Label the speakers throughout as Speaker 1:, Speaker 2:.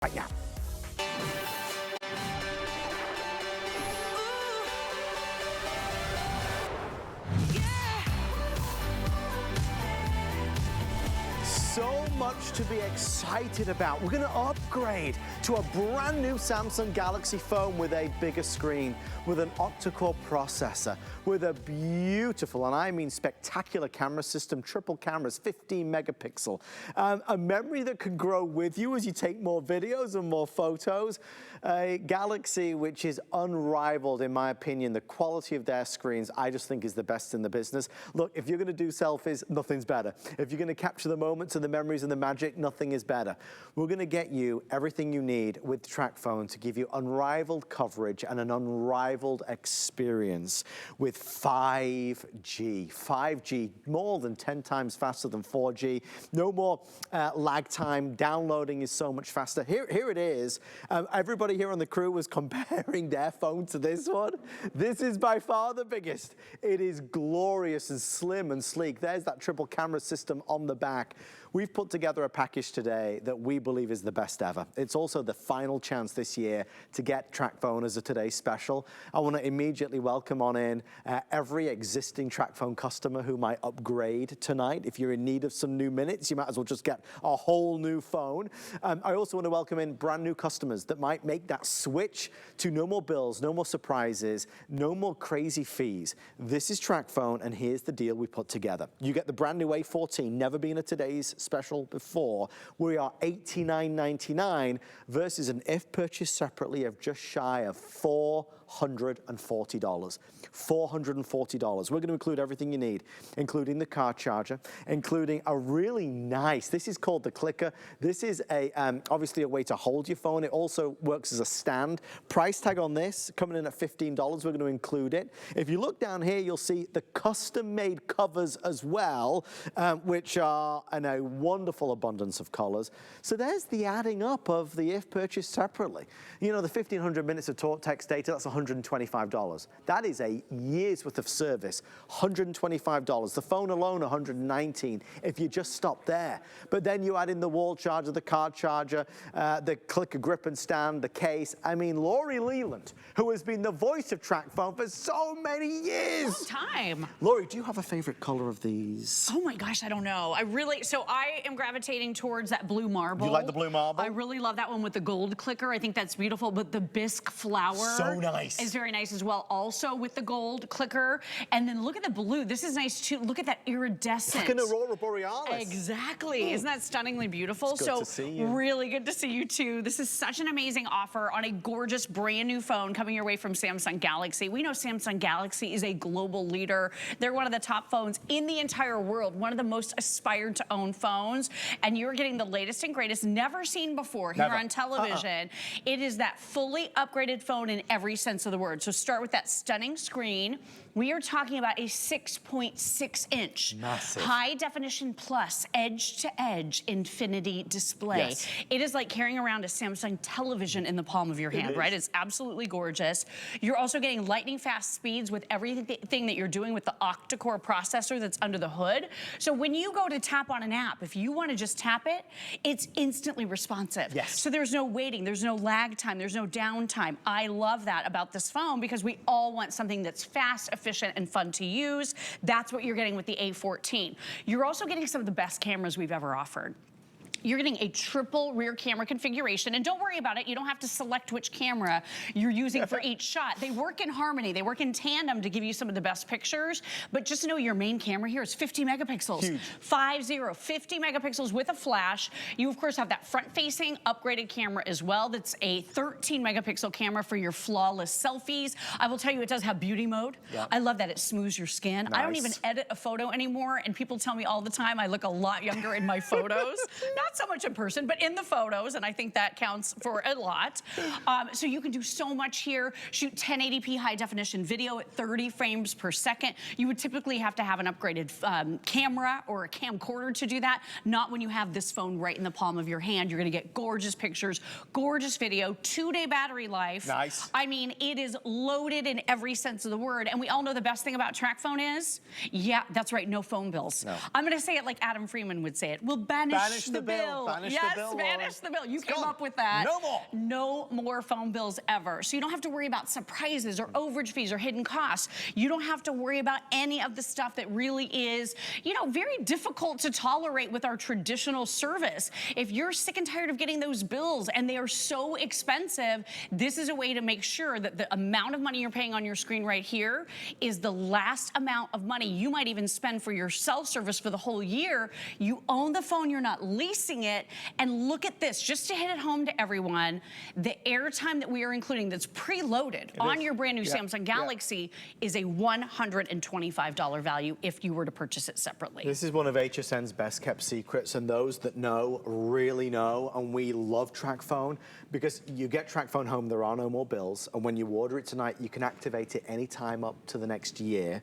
Speaker 1: right now. So much to be excited about. We're going to upgrade to a brand new Samsung Galaxy phone with a bigger screen, with an octa-core processor, with a beautiful, and I mean spectacular camera system, triple cameras, 15 megapixel, a memory that can grow with you as you take more videos and more photos, a Galaxy which is unrivaled in my opinion. The quality of their screens I just think is the best in the business. Look, if you're going to do selfies, nothing's better. If you're going to capture the moments and the memories and the magic, nothing is better. We're going to get you everything you need with TracFone to give you unrivaled coverage and an unrivaled experience with 5G. 5G, more than 10 times faster than 4G. No more lag time. Downloading is so much faster. Here it is. Everybody here on the crew was comparing their phone to this one. This is by far the biggest. It is glorious and slim and sleek. There's that triple camera system on the back. We've put together a package today that we believe is the best ever. It's also the final chance this year to get TracFone as a Today Special. I want to immediately welcome on in every existing TracFone customer who might upgrade tonight. If you're in need of some new minutes, you might as well just get a whole new phone. I also want to welcome in brand new customers that might make that switch to no more bills, no more surprises, no more crazy fees. This is TracFone, and here's the deal we put together. You get the brand new A14, never been a Today's Special before. We are $89.99 versus an if purchased separately of just shy of $440. $440. We're going to include everything you need, including the car charger, including a really nice, this is called the clicker. This is obviously a way to hold your phone. It also works as a stand. Price tag on this coming in at $15. We're going to include it. If you look down here, you'll see the custom-made covers as well, which are in a wonderful abundance of colors. So there's the adding up of the if purchased separately. You know, the 1,500 minutes of talk text data, that's $125. That is a year's worth of service, $125. The phone alone, $119 if you just stop there. But then you add in the wall charger, the card charger, the clicker grip and stand, the case. I mean, Lori Leland, who has been the voice of TracFone for so many years.
Speaker 2: Long time.
Speaker 1: Lori, do you have a favorite color of these?
Speaker 2: Oh my gosh, I don't know. I am gravitating towards that blue marble.
Speaker 1: You like the blue marble?
Speaker 2: I really love that one with the gold clicker. I think that's beautiful, but the bisque flower.
Speaker 1: So nice.
Speaker 2: Is very nice as well, also with the gold clicker. And then look at the blue. This is nice too. Look at that iridescent.
Speaker 1: Like an aurora borealis.
Speaker 2: Exactly. Isn't that stunningly beautiful?
Speaker 1: It's good to see you.
Speaker 2: Really good to see you too. This is such an amazing offer on a gorgeous brand new phone coming your way from Samsung Galaxy. We know Samsung Galaxy is a global leader. They're one of the top phones in the entire world, one of the most aspired to own phones. And you're getting the latest and greatest, never seen before here on television. It is that fully upgraded phone in every sense of the word. So start with that stunning screen. We are talking about a 6.6 inch high definition plus edge to edge infinity display.
Speaker 1: Yes.
Speaker 2: It is like carrying around a Samsung television in the palm of your hand, right? It's absolutely gorgeous. You're also getting lightning fast speeds with everything that you're doing with the octa-core processor that's under the hood. So when you go to tap on an app, if you want to just tap it, it's instantly responsive.
Speaker 1: Yes.
Speaker 2: So there's no waiting, there's no lag time, there's no downtime. I love that about this phone because we all want something that's fast, efficient, and fun to use. That's what you're getting with the A14. You're also getting some of the best cameras we've ever offered. You're getting a triple rear camera configuration, and don't worry about it, you don't have to select which camera you're using for each shot. They work in harmony, they work in tandem to give you some of the best pictures, but just know your main camera here is 50 megapixels.
Speaker 1: Huge.
Speaker 2: 50 megapixels with a flash. You of course have that front-facing upgraded camera as well. That's a 13 megapixel camera for your flawless selfies. I will tell you, it does have beauty mode.
Speaker 1: Yep.
Speaker 2: I love that it smooths your skin.
Speaker 1: Nice.
Speaker 2: I don't even edit a photo anymore, and people tell me all the time I look a lot younger in my photos. Not so much in person, but in the photos, and I think that counts for a lot. So you can do so much here. Shoot 1080p high definition video at 30 frames per second. You would typically have to have an upgraded camera or a camcorder to do that. Not when you have this phone right in the palm of your hand. You're gonna get gorgeous pictures, gorgeous video, 2-day battery life.
Speaker 1: Nice.
Speaker 2: I mean, it is loaded in every sense of the word. And we all know the best thing about TracFone is, yeah, that's right, no phone bills.
Speaker 1: No.
Speaker 2: I'm gonna say it like Adam Freeman would say it. We'll banish the bills. bill.
Speaker 1: Banish
Speaker 2: yes,
Speaker 1: the bill,
Speaker 2: banish the bill. You
Speaker 1: It's
Speaker 2: came
Speaker 1: gone.
Speaker 2: up with that.
Speaker 1: No more.
Speaker 2: No more phone bills ever. So you don't have to worry about surprises or overage fees or hidden costs. You don't have to worry about any of the stuff that really is, you know, very difficult to tolerate with our traditional service. If you're sick and tired of getting those bills and they are so expensive, this is a way to make sure that the amount of money you're paying on your screen right here is the last amount of money you might even spend for your cell service for the whole year. You own the phone, you're not leasing it. And look at this, just to hit it home to everyone, the airtime that we are including that's preloaded on your brand new Samsung Galaxy is a $125 value if you were to purchase it separately.
Speaker 1: This is one of HSN's best kept secrets, and those that know really know, and we love TrackPhone because you get TrackPhone home, there are no more bills, and when you order it tonight, you can activate it anytime up to the next year.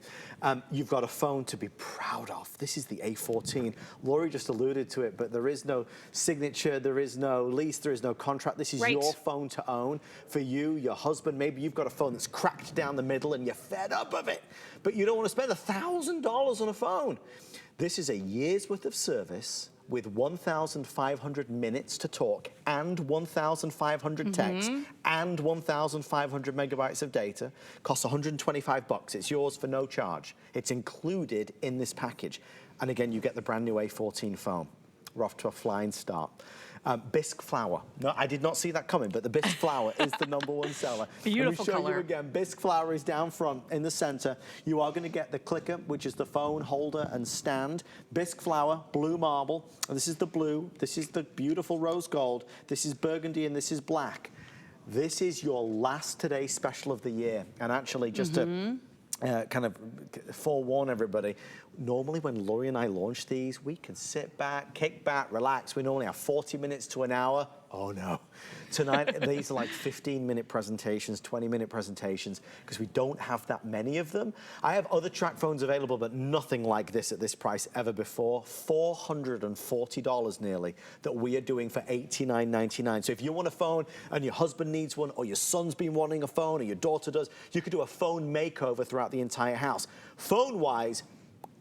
Speaker 1: You've got a phone to be proud of. This is the A14. Lori just alluded to it, but there is no signature, there is no lease, there is no contract. This is your phone to own. For you, your husband, maybe you've got a phone that's cracked down the middle and you're fed up of it, but you don't want to spend $1,000 on a phone. This is a year's worth of service with 1,500 minutes to talk and 1,500 texts and 1,500 megabytes of data. Costs $125. It's yours for no charge. It's included in this package. And again, you get the brand new A14 phone. We're off to a flying start. Bisque flour. No, I did not see that coming, but the bisque flour is the #1 seller.
Speaker 2: Beautiful
Speaker 1: color. Let me show
Speaker 2: color.
Speaker 1: you again. Bisque flour is down front in the center. You are going to get the clicker, which is the phone holder and stand. Bisque flour, blue marble. And this is the blue. This is the beautiful rose gold. This is burgundy, and this is black. This is your last today special of the year. And actually, just to kind of forewarn everybody, normally when Lori and I launch these, we can sit back, kick back, relax. We normally have 40 minutes to an hour. Oh no. Tonight, these are like 15-minute presentations, 20-minute presentations, because we don't have that many of them. I have other track phones available, but nothing like this at this price ever before. $440 nearly that we are doing for $89.99. So if you want a phone and your husband needs one, or your son's been wanting a phone, or your daughter does, you could do a phone makeover throughout the entire house. Phone-wise,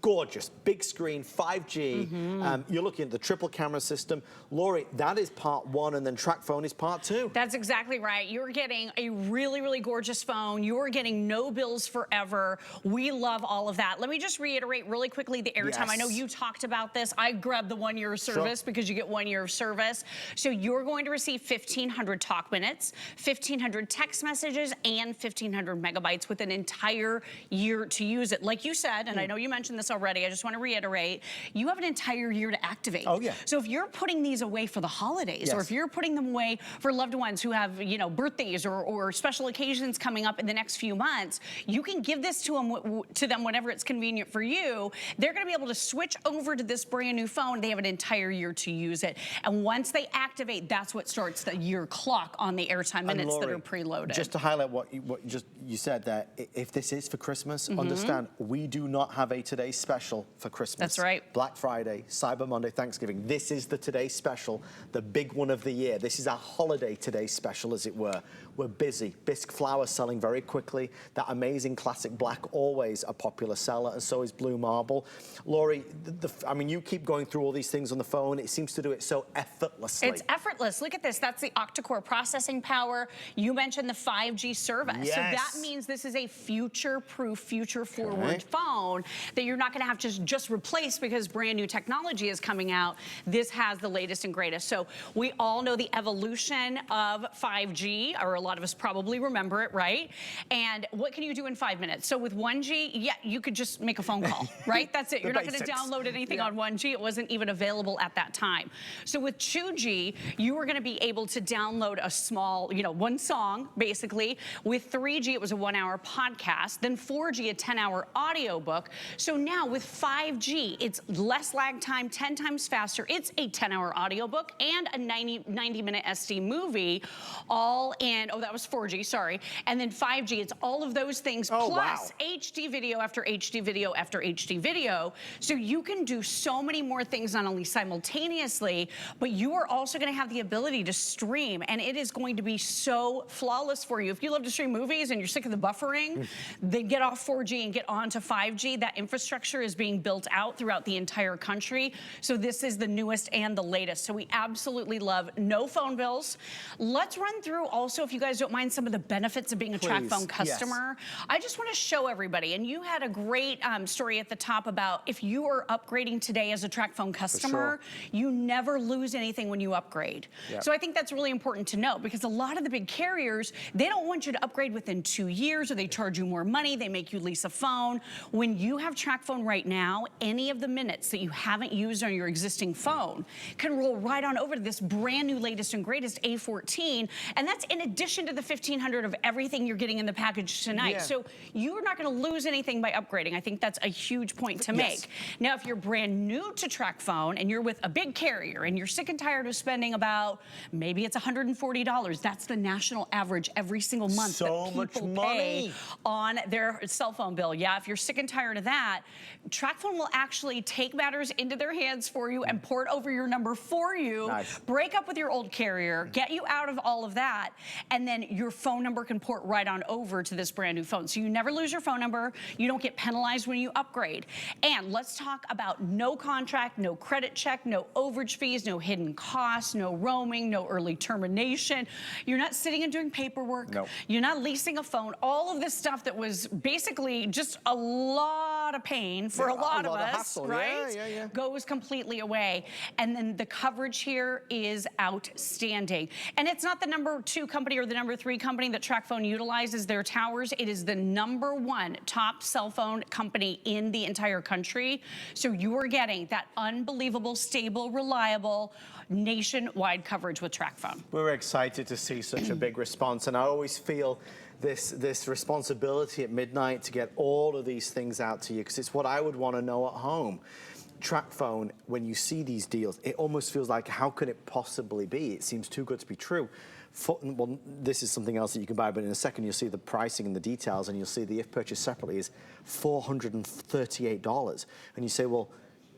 Speaker 1: gorgeous, big screen, 5G. You're looking at the triple camera system. Lori, that is part 1, and then TrackPhone is part 2.
Speaker 2: That's exactly right. You're getting a really, really gorgeous phone. You're getting no bills forever. We love all of that. Let me just reiterate really quickly the airtime. I know you talked about this. I grabbed the 1 year of service because you get 1 year of service. So you're going to receive 1,500 talk minutes, 1,500 text messages, and 1,500 megabytes with an entire year to use it. Like you said, and I know you mentioned this already, I just want to reiterate, you have an entire year to activate.
Speaker 1: Oh yeah.
Speaker 2: So if you're putting these away for the holidays, or if you're putting them away for loved ones who have, you know, birthdays or special occasions coming up in the next few months, you can give this to them whenever it's convenient for you. They're going to be able to switch over to this brand new phone. They have an entire year to use it. And once they activate, that's what starts the year clock on the airtime minutes that are preloaded.
Speaker 1: Just to highlight what you said there, if this is for Christmas, understand we do not have a Today Special for Christmas.
Speaker 2: That's right.
Speaker 1: Black Friday, Cyber Monday, Thanksgiving. This is the Today Special, the big one of the year. This is our holiday Today Special, as it were. We're busy. Bisque flour selling very quickly. That amazing classic black, always a popular seller, and so is blue marble. Lori, I mean, you keep going through all these things on the phone. It seems to do it so effortlessly.
Speaker 2: It's effortless. Look at this. That's the octa-core processing power. You mentioned the 5G service.
Speaker 1: Yes.
Speaker 2: So that means this is a future-proof, future-forward phone that you're not going to have to just replace because brand new technology is coming out. This has the latest and greatest. So we all know the evolution of 5G, or a lot of us probably remember it, right? And what can you do in 5 minutes? So with 1G, yeah, you could just make a phone call, right? That's it. You're not going to download anything on 1G. It wasn't even available at that time. So with 2G, you were going to be able to download a small, you know, one song, basically. With 3G, it was a 1 hour podcast. Then 4G, a 10-hour audiobook. So now with 5G, it's less lag time, 10 times faster. It's a 10-hour audiobook and a 90-minute SD movie, all in, oh, that was 4G, sorry. And then 5G, it's all of those things, plus HD video after HD video after HD video. So you can do so many more things, not only simultaneously, but you are also going to have the ability to stream, and it is going to be so flawless for you. If you love to stream movies and you're sick of the buffering, then get off 4G and get on to 5G. That infrastructure infrastructure is being built out throughout the entire country. So this is the newest and the latest. So we absolutely love no phone bills. Let's run through also, if you guys don't mind, some of the benefits of being a TracFone customer. Yes. I just want to show everybody, and you had a great story at the top about if you are upgrading today as a TracFone customer, you never lose anything when you upgrade. Yep. So I think that's really important to know, because a lot of the big carriers, they don't want you to upgrade within 2 years, or they charge you more money, they make you lease a phone. When you have TracFone right now, any of the minutes that you haven't used on your existing phone can roll right on over to this brand new latest and greatest A14, and that's in addition to the $1,500 of everything you're getting in the package tonight. Yeah. So you're not going to lose anything by upgrading. I think that's a huge point to make. Now, if you're brand new to TracFone and you're with a big carrier and you're sick and tired of spending about, maybe it's $140, that's the national average every single month that people pay on their cell phone bill. Yeah, if you're sick and tired of that, TracFone will actually take matters into their hands for you and port over your number for you, break up with your old carrier, get you out of all of that, and then your phone number can port right on over to this brand new phone. So you never lose your phone number, you don't get penalized when you upgrade. And let's talk about no contract, no credit check, no overage fees, no hidden costs, no roaming, no early termination. You're not sitting and doing paperwork. No. You're not leasing a phone. All of this stuff that was basically just a lot of pain for a lot of us, hassle. Right? Goes completely away. And then the coverage here is outstanding. And it's not the number 2 company or the number 3 company that TracFone utilizes their towers. It is the number 1 top cell phone company in the entire country. So you are getting that unbelievable, stable, reliable, nationwide coverage with TracFone.
Speaker 1: We're excited to see such a big response, and I always feel this responsibility at midnight to get all of these things out to you, because it's what I would want to know at home. TracFone, when you see these deals, it almost feels like, how could it possibly be? It seems too good to be true. Well, this is something else that you can buy, but in a second you'll see the pricing and the details, and you'll see the if purchased separately is $438. And you say, well,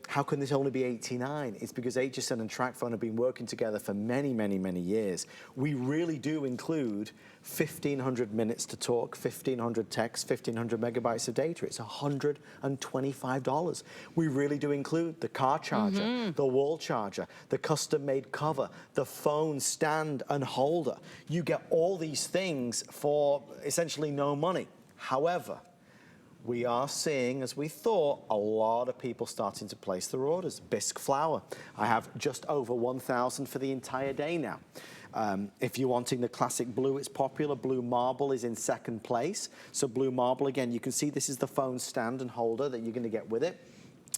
Speaker 1: how can this only be $89? It's because HSN and TracFone have been working together for many, many, many years. We really do include 1,500 minutes to talk, 1,500 texts, 1,500 megabytes of data. It's $125. We really do include the car charger, the wall charger, the custom-made cover, the phone stand and holder. You get all these things for essentially no money. However, we are seeing, as we thought, a lot of people starting to place their orders. Bisque flour. I have just over 1,000 for the entire day now. If you're wanting the classic blue, it's popular. Blue marble is in second place. So blue marble, again, you can see this is the phone stand and holder that you're going to get with it.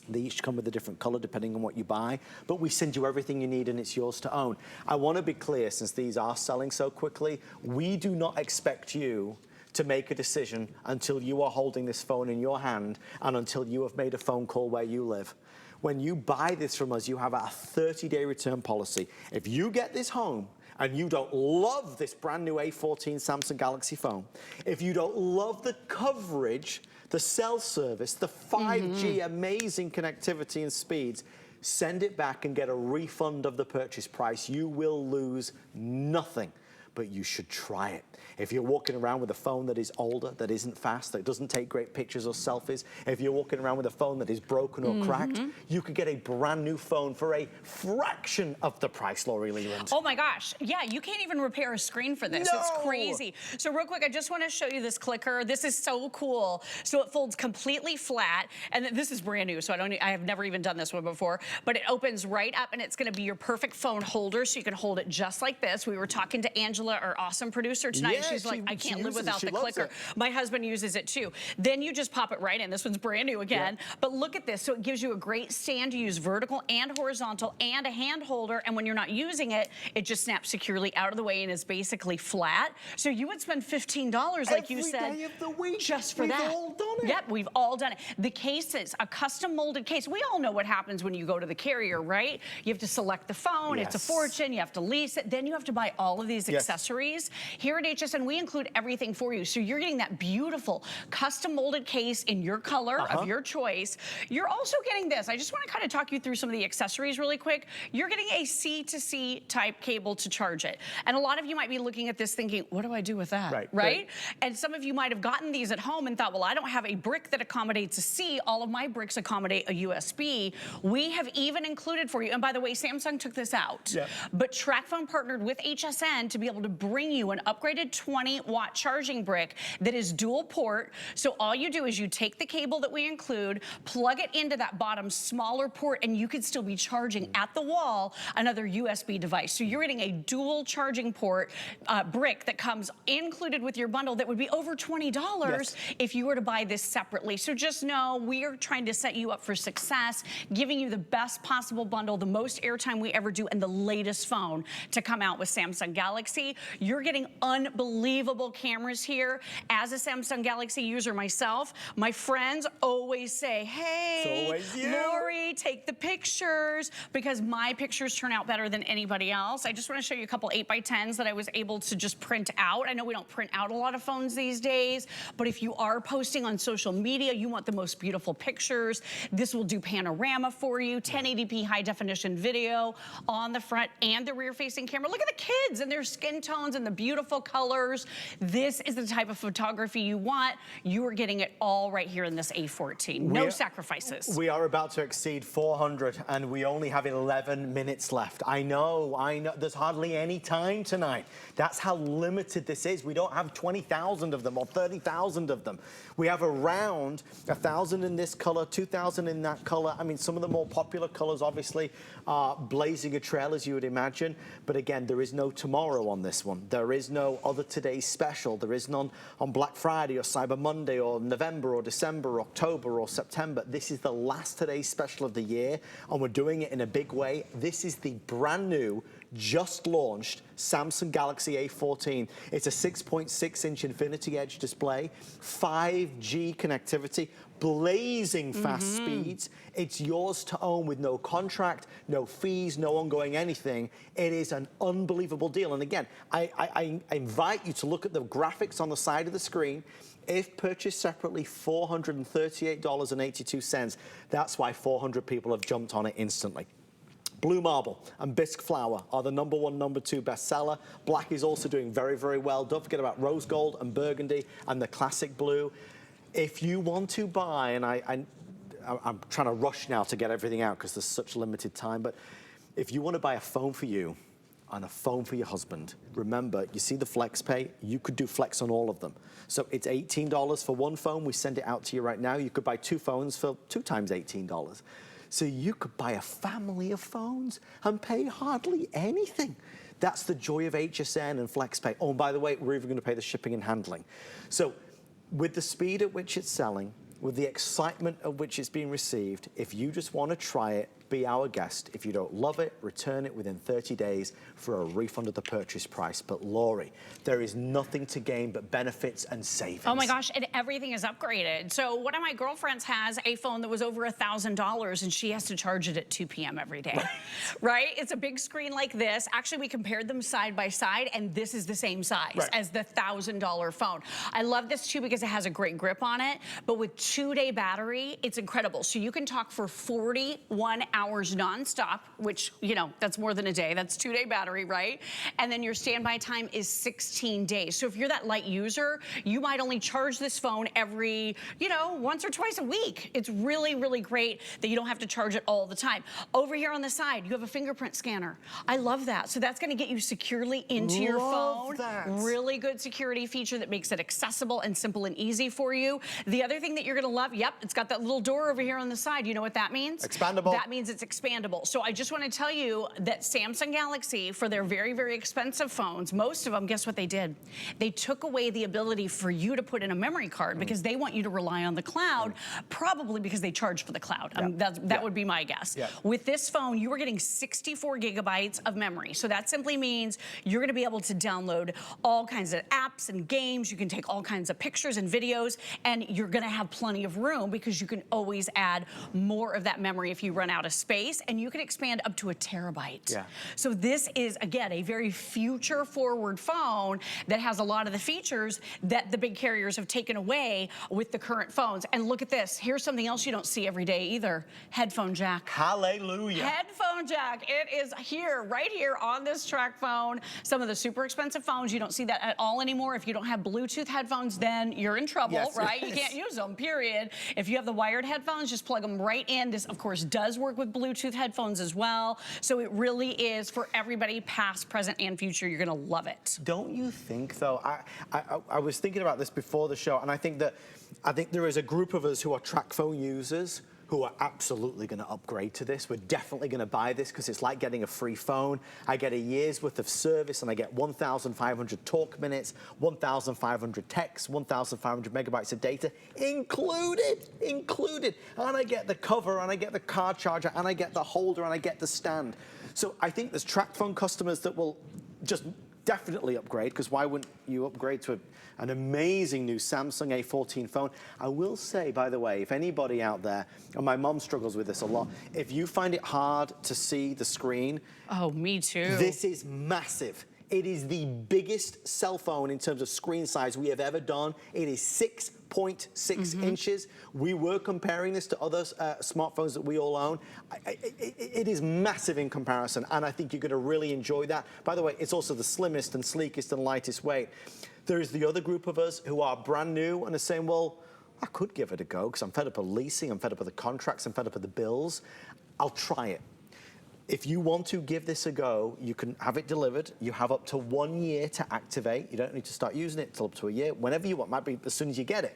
Speaker 1: They each come with a different color depending on what you buy, but we send you everything you need and it's yours to own. I want to be clear, since these are selling so quickly, we do not expect you to make a decision until you are holding this phone in your hand and until you have made a phone call where you live. When you buy this from us, you have a 30-day return policy. If you get this home and you don't love this brand new A14 Samsung Galaxy phone, if you don't love the coverage, the cell service, the 5G amazing connectivity and speeds, send it back and get a refund of the purchase price. You will lose nothing, but you should try it. If you're walking around with a phone that is older, that isn't fast, that doesn't take great pictures or selfies, if you're walking around with a phone that is broken or cracked, you could get a brand new phone for a fraction of the price, Lori Leland.
Speaker 2: Oh my gosh, yeah, you can't even repair a screen for this. No. It's crazy. So real quick, I just want to show you this clicker. This is so cool. So it folds completely flat, and this is brand new, so I have never even done this one before, but it opens right up, and it's going to be your perfect phone holder, so you can hold it just like this. We were talking to Angela, our awesome producer, tonight. Yeah, she's like, I can't live without the clicker. My husband uses it too. Then you just pop it right in. This one's brand new again. Yeah. But look at this. So it gives you a great stand to use vertical and horizontal and a hand holder. And when you're not using it, it just snaps securely out of the way and is basically flat. So you would spend $15, like you said,
Speaker 1: every day of the week,
Speaker 2: just for that.
Speaker 1: We've all done it.
Speaker 2: Yep, we've all done it. The cases, a custom molded case. We all know what happens when you go to the carrier, right? You have to select the phone. Yes. It's a fortune. You have to lease it. Then you have to buy all of these accessories. accessories. Here at HSN, we include everything for you. So you're getting that beautiful custom molded case in your color of your choice. You're also getting this. I just want to kind of talk you through some of the accessories really quick. You're getting a C-to-C type cable to charge it. And a lot of you might be looking at this thinking, what do I do with that? Right? And some of you might have gotten these at home and thought, well, I don't have a brick that accommodates a C. All of my bricks accommodate a USB. We have even included for you, and by the way, Samsung took this out, but TracFone partnered with HSN to be able to bring you an upgraded 20-watt charging brick that is dual port. So all you do is you take the cable that we include, plug it into that bottom smaller port, and you could still be charging at the wall another USB device. So you're getting a dual charging port brick that comes included with your bundle that would be over $20 if you were to buy this separately. So just know we are trying to set you up for success, giving you the best possible bundle, the most airtime we ever do, and the latest phone to come out with Samsung Galaxy. You're getting unbelievable cameras here. As a Samsung Galaxy user myself, my friends always say, hey, Lori, take the pictures, because my pictures turn out better than anybody else. I just want to show you a couple 8x10s that I was able to just print out. I know we don't print out a lot of phones these days, but if you are posting on social media, you want the most beautiful pictures, this will do panorama for you, 1080p high definition video on the front and the rear facing camera. Look at the kids and their skin tones and the beautiful colors. This is the type of photography you want. You are getting it all right here in this A14. No sacrifices.
Speaker 1: We are about to exceed 400 and we only have 11 minutes left. I know. There's hardly any time tonight. That's how limited this is. We don't have 20,000 of them or 30,000 of them. We have around 1,000 in this color, 2,000 in that color. I mean, some of the more popular colors obviously are blazing a trail, as you would imagine. But again, there is no tomorrow on this one. There is no other today's special. There is none on Black Friday or Cyber Monday or November or December or October or September. This is the last today's special of the year, and we're doing it in a big way. This is the brand new, just launched Samsung Galaxy A14. It's a 6.6-inch Infinity Edge display, 5G connectivity, blazing fast speeds. It's yours to own with no contract, no fees, no ongoing anything. It is an unbelievable deal. And again, I invite you to look at the graphics on the side of the screen. If purchased separately, $438.82. That's why 400 people have jumped on it instantly. Blue Marble and Bisque Flower are the #1, #2 bestseller. Black is also doing very, very well. Don't forget about Rose Gold and Burgundy and the Classic Blue. If you want to buy, and I'm trying to rush now to get everything out because there's such limited time, but if you want to buy a phone for you and a phone for your husband, remember, you see the Flex Pay, you could do Flex on all of them. So it's $18 for one phone. We send it out to you right now. You could buy 2 phones for 2 times $18. So you could buy a family of phones and pay hardly anything. That's the joy of HSN and FlexPay. Oh, and by the way, we're even going to pay the shipping and handling. So with the speed at which it's selling, with the excitement at which it's being received, if you just want to try it, be our guest. If you don't love it, return it within 30 days for a refund of the purchase price. But Lori, there is nothing to gain but benefits and savings.
Speaker 2: Oh my gosh, and everything is upgraded. So one of my girlfriends has a phone that was over $1,000 and she has to charge it at 2 p.m. every day, right? It's a big screen like this. Actually, we compared them side by side and this is the same size as the $1,000 phone. I love this too because it has a great grip on it, but with 2-day battery, it's incredible. So you can talk for 41 hours nonstop, which, you know, that's more than a day. That's 2-day battery, right? And then your standby time is 16 days. So if you're that light user, you might only charge this phone every, you know, once or twice a week. It's really, really great that you don't have to charge it all the time. Over here on the side, you have a fingerprint scanner. I love that. So that's gonna get you securely into your phone. Really good security feature that makes it accessible and simple and easy for you. The other thing that you're gonna love, it's got that little door over here on the side. You know what that means?
Speaker 1: Expandable.
Speaker 2: That means it's expandable. So I just want to tell you that Samsung Galaxy, for their very, very expensive phones, most of them, guess what they did? They took away the ability for you to put in a memory card because they want you to rely on the cloud, probably because they charge for the cloud. That would be my guess. With this phone, you are getting 64 gigabytes of memory. So that simply means you're going to be able to download all kinds of apps and games. You can take all kinds of pictures and videos, and you're going to have plenty of room because you can always add more of that memory if you run out of space, and you can expand up to 1 terabyte.
Speaker 1: Yeah.
Speaker 2: So this is, again, a very future-forward phone that has a lot of the features that the big carriers have taken away with the current phones. And look at this. Here's something else you don't see every day either. Headphone jack.
Speaker 1: Hallelujah.
Speaker 2: Headphone jack. It is here, right here on this track phone. Some of the super expensive phones, you don't see that at all anymore. If you don't have Bluetooth headphones, then you're in trouble,
Speaker 1: Yes,
Speaker 2: right?
Speaker 1: yes.
Speaker 2: You can't use them, period. If you have the wired headphones, just plug them right in. This, of course, does work with Bluetooth headphones as well. So it really is for everybody, past, present, and future. You're gonna love it.
Speaker 1: Don't you think, though? I was thinking about this before the show, and I think there is a group of us who are track phone users who are absolutely going to upgrade to this. We're definitely going to buy this because it's like getting a free phone. I get a year's worth of service, and I get 1,500 talk minutes, 1,500 texts, 1,500 megabytes of data, included. And I get the cover, and I get the car charger, and I get the holder, and I get the stand. So I think there's track phone customers that will just definitely upgrade, because why wouldn't you upgrade to an amazing new Samsung A14 phone? I will say, by the way, if anybody out there, and my mom struggles with this a lot, if you find it hard to see the screen.
Speaker 2: Oh, me too.
Speaker 1: This is massive. It is the biggest cell phone in terms of screen size we have ever done. It is 6.6 inches. We were comparing this to other smartphones that we all own. It is massive in comparison, and I think you're going to really enjoy that. By the way, it's also the slimmest and sleekest and lightest weight. There is the other group of us who are brand new and are saying, well, I could give it a go because I'm fed up of leasing, I'm fed up of the contracts, I'm fed up of the bills. I'll try it. If you want to give this a go, you can have it delivered. You have up to 1 year to activate. You don't need to start using it until up to a year, whenever you want. Might be as soon as you get it.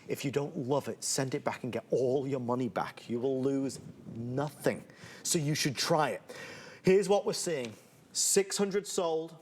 Speaker 1: If you don't love it, send it back and get all your money back. You will lose nothing. So you should try it. Here's what we're seeing. 600 sold,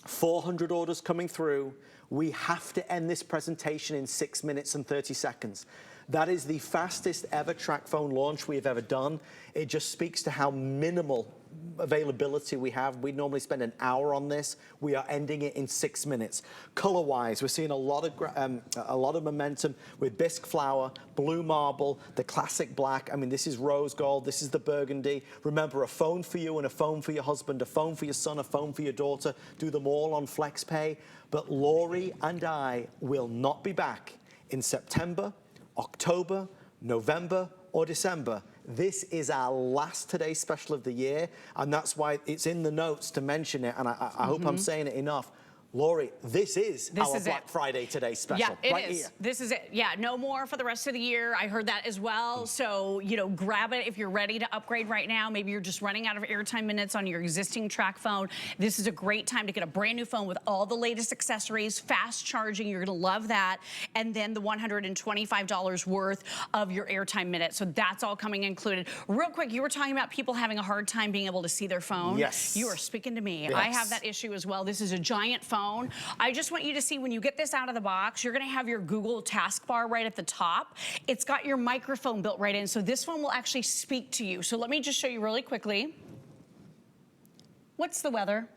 Speaker 1: 400 orders coming through. We have to end this presentation in 6 minutes and 30 seconds. That is the fastest ever track phone launch we have ever done. It just speaks to how minimal availability we have. We normally spend an hour on this. We are ending it in 6 minutes. Color-wise, we're seeing a lot of momentum with bisque flower, blue marble, the classic black. I mean, this is rose gold. This is the burgundy. Remember, a phone for you and a phone for your husband, a phone for your son, a phone for your daughter. Do them all on FlexPay. But Lori and I will not be back in September, October, November, or December. This is our last Today Special of the year, and that's why it's in the notes to mention it, and I hope I'm saying it enough. Lori, this is our Black Friday Today Special.
Speaker 2: Yeah,
Speaker 1: right
Speaker 2: it is.
Speaker 1: Here.
Speaker 2: This is it. Yeah, no more for the rest of the year. I heard that as well. So, you know, grab it if you're ready to upgrade right now. Maybe you're just running out of airtime minutes on your existing track phone. This is a great time to get a brand new phone with all the latest accessories, fast charging. You're going to love that. And then the $125 worth of your airtime minutes. So that's all coming included. Real quick, you were talking about people having a hard time being able to see their phone.
Speaker 1: Yes.
Speaker 2: You are speaking to me.
Speaker 1: Yes.
Speaker 2: I have that issue as well. This is a giant phone. I just want you to see when you get this out of the box, you're gonna have your Google taskbar right at the top. It's got your microphone built right in, so this phone will actually speak to you. So let me just show you really quickly. What's the weather?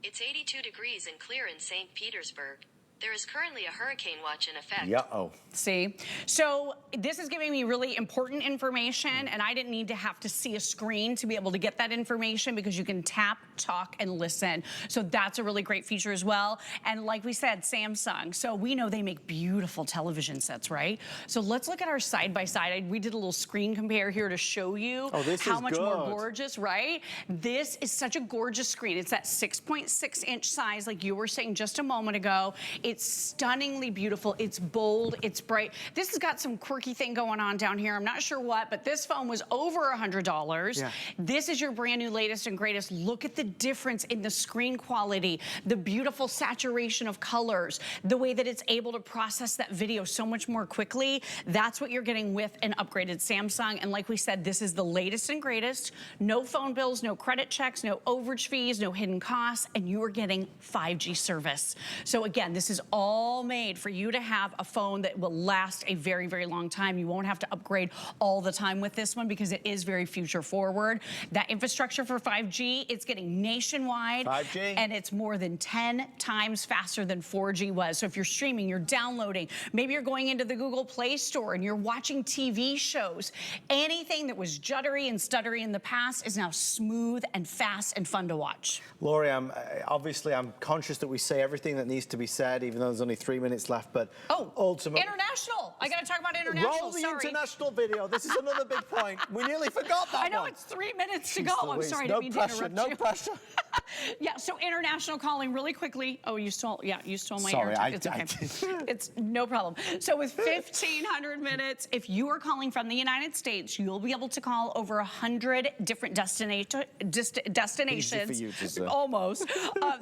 Speaker 3: It's 82 degrees and clear in St. Petersburg. There is currently a hurricane watch in effect.
Speaker 1: Uh-oh.
Speaker 2: See? So this is giving me really important information, and I didn't need to have to see a screen to be able to get that information because you can tap, talk, and listen. So that's a really great feature as well. And like we said, Samsung. So we know they make beautiful television sets, right? So let's look at our side-by-side. We did a little screen compare here to show you how much more gorgeous, right? This is such a gorgeous screen. It's that 6.6-inch size, like you were saying just a moment ago. It's stunningly beautiful. It's bold. It's bright. This has got some quirky thing going on down here. I'm not sure what, but this phone was over $100.
Speaker 1: Yeah.
Speaker 2: This is your brand new latest and greatest. Look at the difference in the screen quality, the beautiful saturation of colors, the way that it's able to process that video so much more quickly. That's what you're getting with an upgraded Samsung. And like we said, this is the latest and greatest. No phone bills, no credit checks, no overage fees, no hidden costs, and you are getting 5G service. So again, this is is all made for you to have a phone that will last a very, very long time. You won't have to upgrade all the time with this one because it is very future forward. That infrastructure for 5G, it's getting nationwide.
Speaker 1: 5G.
Speaker 2: And it's more than 10 times faster than 4G was. So if you're streaming, you're downloading, maybe you're going into the Google Play Store and you're watching TV shows, anything that was juddery and stuttery in the past is now smooth and fast and fun to watch.
Speaker 1: Lori, I'm conscious that we say everything that needs to be said, even though there's only 3 minutes left, but ultimately...
Speaker 2: International! I gotta talk about international,
Speaker 1: Roll the international video. This is another big point. We nearly forgot that
Speaker 2: I know,
Speaker 1: one.
Speaker 2: it's 3 minutes to go. I'm sorry, I
Speaker 1: no
Speaker 2: didn't mean
Speaker 1: pressure,
Speaker 2: to interrupt
Speaker 1: no
Speaker 2: you.
Speaker 1: pressure.
Speaker 2: Yeah, so international calling really quickly. Oh, you stole my
Speaker 1: Sorry,
Speaker 2: airtime. It's okay. It's no problem. So with 1,500 minutes, if you are calling from the United States, you'll be able to call over 100 different destinations,
Speaker 1: Easy for you to say.
Speaker 2: almost,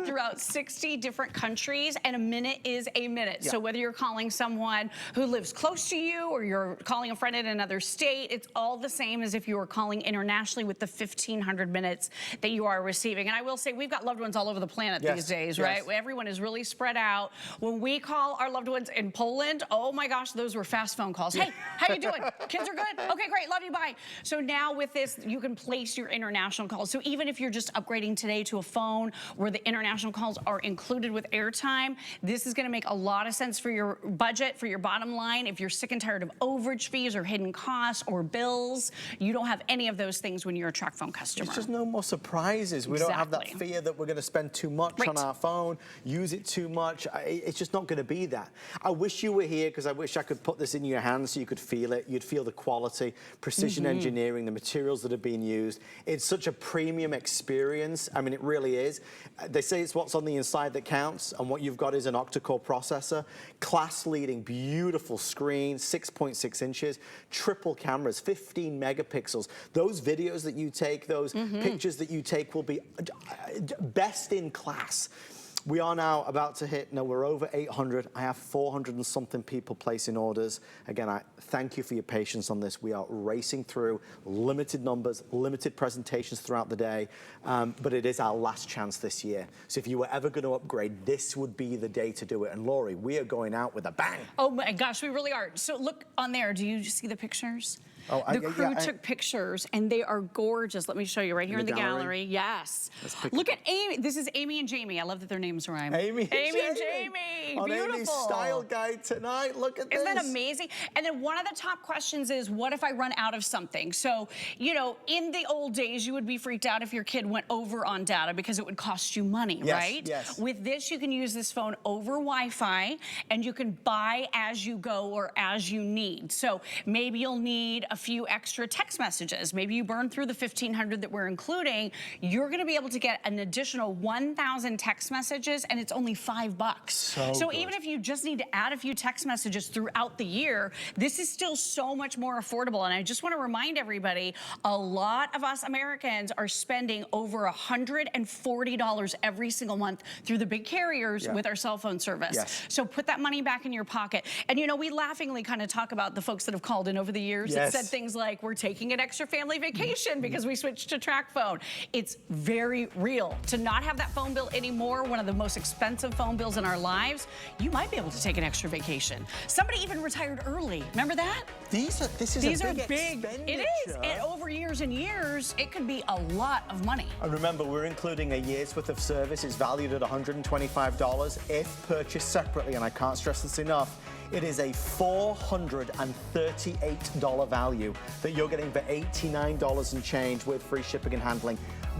Speaker 2: throughout 60 different countries, and a minute is a minute.
Speaker 1: Yeah.
Speaker 2: So whether you're calling someone who lives close to you or you're calling a friend in another state, it's all the same as if you were calling internationally with the 1,500 minutes that you are receiving. And I will say, we've got loved ones all over the planet these days, right? Everyone is really spread out. When we call our loved ones in Poland, oh my gosh, those were fast phone calls. Hey, how you doing? Kids are good? Okay, great, love you, bye. So now with this, you can place your international calls. So even if you're just upgrading today to a phone where the international calls are included with airtime, this is gonna make a lot of sense for your budget, for your bottom line. If you're sick and tired of overage fees or hidden costs or bills, you don't have any of those things when you're a TracFone customer.
Speaker 1: There's just no more surprises. We don't have that fear that we're going to spend too much on our phone, use it too much. It's just not going to be that. I wish you were here because I wish I could put this in your hands so you could feel it. You'd feel the quality, precision engineering, the materials that are being used. It's such a premium experience. I mean, it really is. They say it's what's on the inside that counts, and what you've got is an octa-core processor, class-leading, beautiful screen, 6.6 inches, triple cameras, 15 megapixels. Those videos that you take, those pictures that you take will be best in class. We are now about to hit, we're over 800. I have 400 and something people placing orders. Again, I thank you for your patience on this. We are racing through limited numbers, limited presentations throughout the day, but it is our last chance this year. So if you were ever going to upgrade, this would be the day to do it. And Lori, we are going out with a bang.
Speaker 2: Oh my gosh, we really are. So look on there, do you see the pictures?
Speaker 1: Oh,
Speaker 2: the crew took pictures, and they are gorgeous. Let me show you right here in the gallery. Yes. Look at Amy. This is Amy and Jamie. I love that their names rhyme.
Speaker 1: Amy and
Speaker 2: Jamie.
Speaker 1: On
Speaker 2: Beautiful.
Speaker 1: Amy's style guide tonight. Look at this.
Speaker 2: Isn't that amazing? And then one of the top questions is, what if I run out of something? So, you know, in the old days, you would be freaked out if your kid went over on data because it would cost you money, right?
Speaker 1: Yes.
Speaker 2: With this, you can use this phone over Wi-Fi, and you can buy as you go or as you need. So maybe you'll need a few extra text messages. Maybe you burn through the 1,500 that we're including. You're going to be able to get an additional 1,000 text messages, and it's only $5. So even if you just need to add a few text messages throughout the year, this is still so much more affordable. And I just want to remind everybody, a lot of us Americans are spending over $140 every single month through the big carriers with our cell phone service. So put that money back in your pocket. And you know, we laughingly kind of talk about the folks that have called in over the years that said things like, we're taking an extra family vacation because we switched to TracFone. It's very real. To not have that phone bill anymore, one of the most expensive phone bills in our lives, you might be able to take an extra vacation. Somebody even retired early. Remember that?
Speaker 1: These are big.
Speaker 2: It is. And over years and years, it could be a lot of money.
Speaker 1: And remember, we're including a year's worth of service. It's valued at $125 if purchased separately, and I can't stress this enough. It is a $438 value that you're getting for $89 and change with free shipping and handling.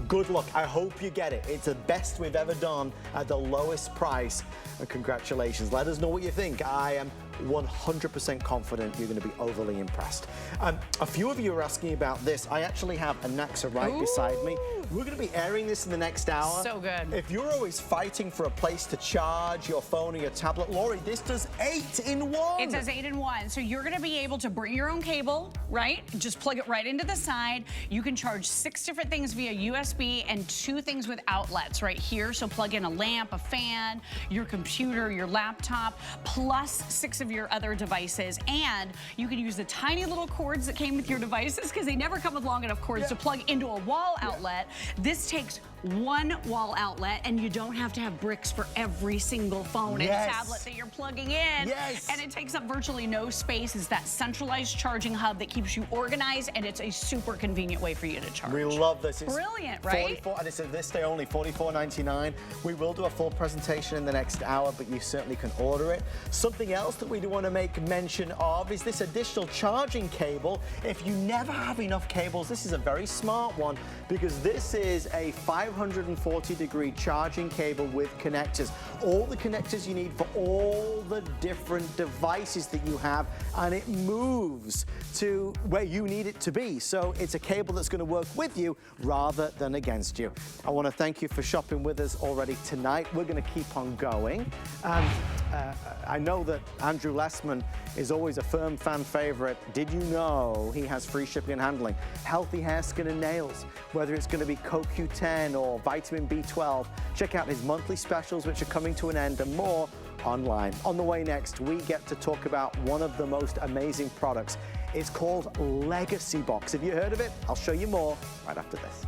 Speaker 1: Good luck. I hope you get it. It's the best we've ever done at the lowest price. And congratulations. Let us know what you think. I am 100% confident you're going to be overly impressed. A few of you are asking about this. I actually have a Naxa right beside me. We're going to be airing this in the next hour.
Speaker 2: So good.
Speaker 1: If you're always fighting for a place to charge your phone or your tablet, Lori, this does 8-in-1.
Speaker 2: It does 8-in-1. So you're going to be able to bring your own cable, right? Just plug it right into the side. You can charge 6 different things via USB and 2 things with outlets right here. So plug in a lamp, a fan, your computer, your laptop, plus 6 of your other devices. And you can use the tiny little cords that came with your devices because they never come with long enough cords to plug into a wall outlet. This takes one wall outlet, and you don't have to have bricks for every single phone and tablet that you're plugging in.
Speaker 1: Yes.
Speaker 2: And it takes up virtually no space. It's that centralized charging hub that keeps you organized, and it's a super convenient way for you to charge.
Speaker 1: We love this. It's
Speaker 2: brilliant, right?
Speaker 1: And it's this day only, $44.99. We will do a full presentation in the next hour, but you certainly can order it. Something else that we do want to make mention of is this additional charging cable. If you never have enough cables, this is a very smart one, because this is a 540-degree charging cable with connectors. All the connectors you need for all the different devices that you have, and it moves to where you need it to be. So it's a cable that's going to work with you rather than against you. I want to thank you for shopping with us already tonight. We're going to keep on going. I know that Andrew Lessman is always a firm fan favorite. Did you know he has free shipping and handling? Healthy hair, skin and nails, whether it's going to be CoQ10 or vitamin B12. Check out his monthly specials, which are coming to an end, and more online. On the way next, we get to talk about one of the most amazing products. It's called Legacy Box. Have you heard of it? I'll show you more right after this.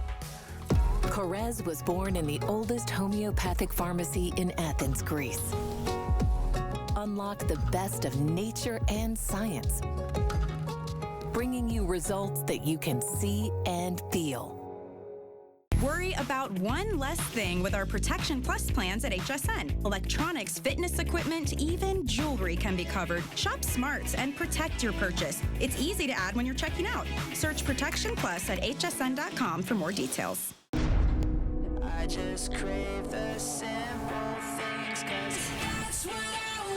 Speaker 4: Korez was born in the oldest homeopathic pharmacy in Athens, Greece. Unlock the best of nature and science, bringing you results that you can see and feel.
Speaker 5: Worry about one less thing with our Protection Plus plans at HSN. Electronics, fitness equipment, even jewelry can be covered. Shop smart and protect your purchase. It's easy to add when you're checking out. Search Protection Plus at hsn.com for more details.
Speaker 6: I just crave the simple things, 'cause that's what I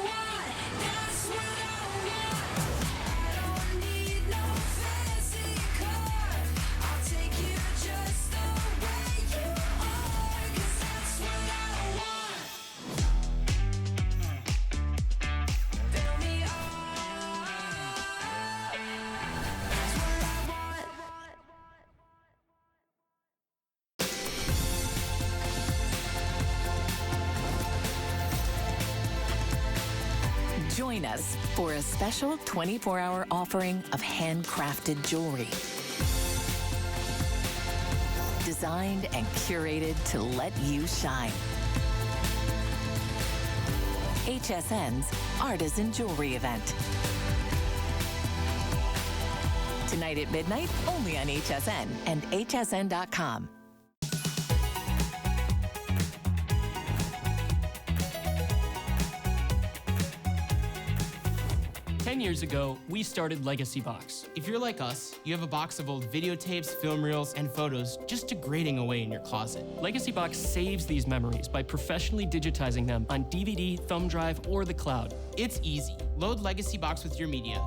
Speaker 6: want, that's what I want. I don't need no fancy car, I'll take you just the way you are, 'cause that's what I want. Fill me up, that's what I want.
Speaker 4: Join us for a special 24-hour offering of handcrafted jewelry. Designed and curated to let you shine. HSN's Artisan Jewelry Event. Tonight at midnight, only on HSN and hsn.com.
Speaker 7: 10 years ago, we started Legacy Box.
Speaker 8: If you're like us, you have a box of old videotapes, film reels, and photos just degrading away in your closet.
Speaker 7: Legacy Box saves these memories by professionally digitizing them on DVD, thumb drive, or the cloud.
Speaker 8: It's easy. Load Legacy Box with your media,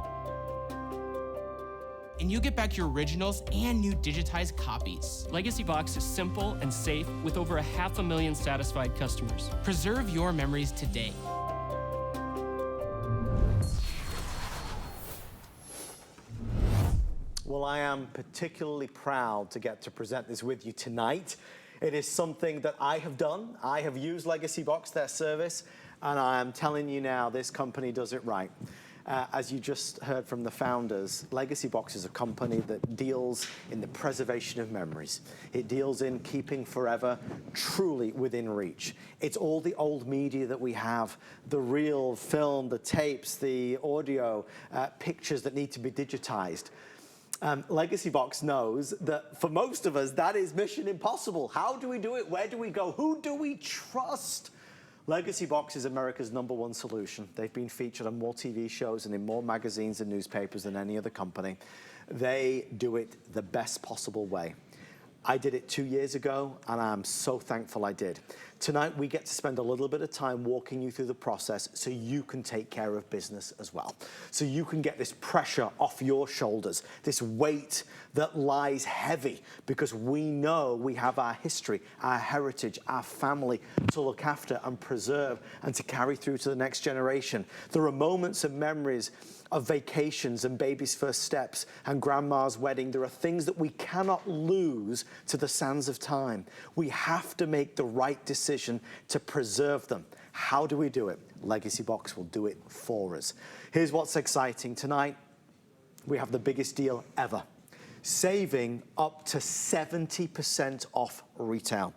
Speaker 8: and you get back your originals and new digitized copies.
Speaker 7: Legacy Box is simple and safe with over 500,000 satisfied customers.
Speaker 8: Preserve your memories today.
Speaker 1: Well, I am particularly proud to get to present this with you tonight. It is something that I have done. I have used Legacy Box, their service, and I am telling you now, this company does it right. As you just heard from the founders, Legacy Box is a company that deals in the preservation of memories. It deals in keeping forever truly within reach. It's all the old media that we have, the reel, film, the tapes, the audio, pictures that need to be digitized. Legacy Box knows that for most of us, that is mission impossible. How do we do it? Where do we go? Who do we trust? Legacy Box is America's #1 solution. They've been featured on more TV shows and in more magazines and newspapers than any other company. They do it the best possible way. I did it 2 years ago, and I'm so thankful I did. Tonight, we get to spend a little bit of time walking you through the process so you can take care of business as well. So you can get this pressure off your shoulders, this weight that lies heavy, because we know we have our history, our heritage, our family to look after and preserve and to carry through to the next generation. There are moments and memories of vacations and baby's first steps and grandma's wedding. There are things that we cannot lose to the sands of time. We have to make the right decision to preserve them. How do we do it? Legacy Box will do it for us. Here's what's exciting. Tonight, we have the biggest deal ever. saving up to 70% off retail.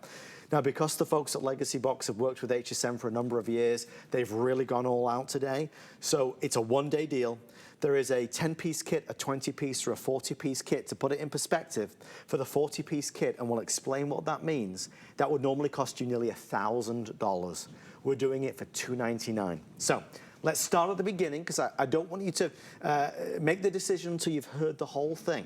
Speaker 1: Now, because the folks at Legacy Box have worked with HSN for a number of years, they've really gone all out today. So it's a one-day deal. There is a 10-piece kit, a 20-piece, or a 40-piece kit. To put it in perspective, for the 40-piece kit, and we'll explain what that means, that would normally cost you nearly $1,000. We're doing it for $299. So let's start at the beginning, because I don't want you to make the decision until you've heard the whole thing.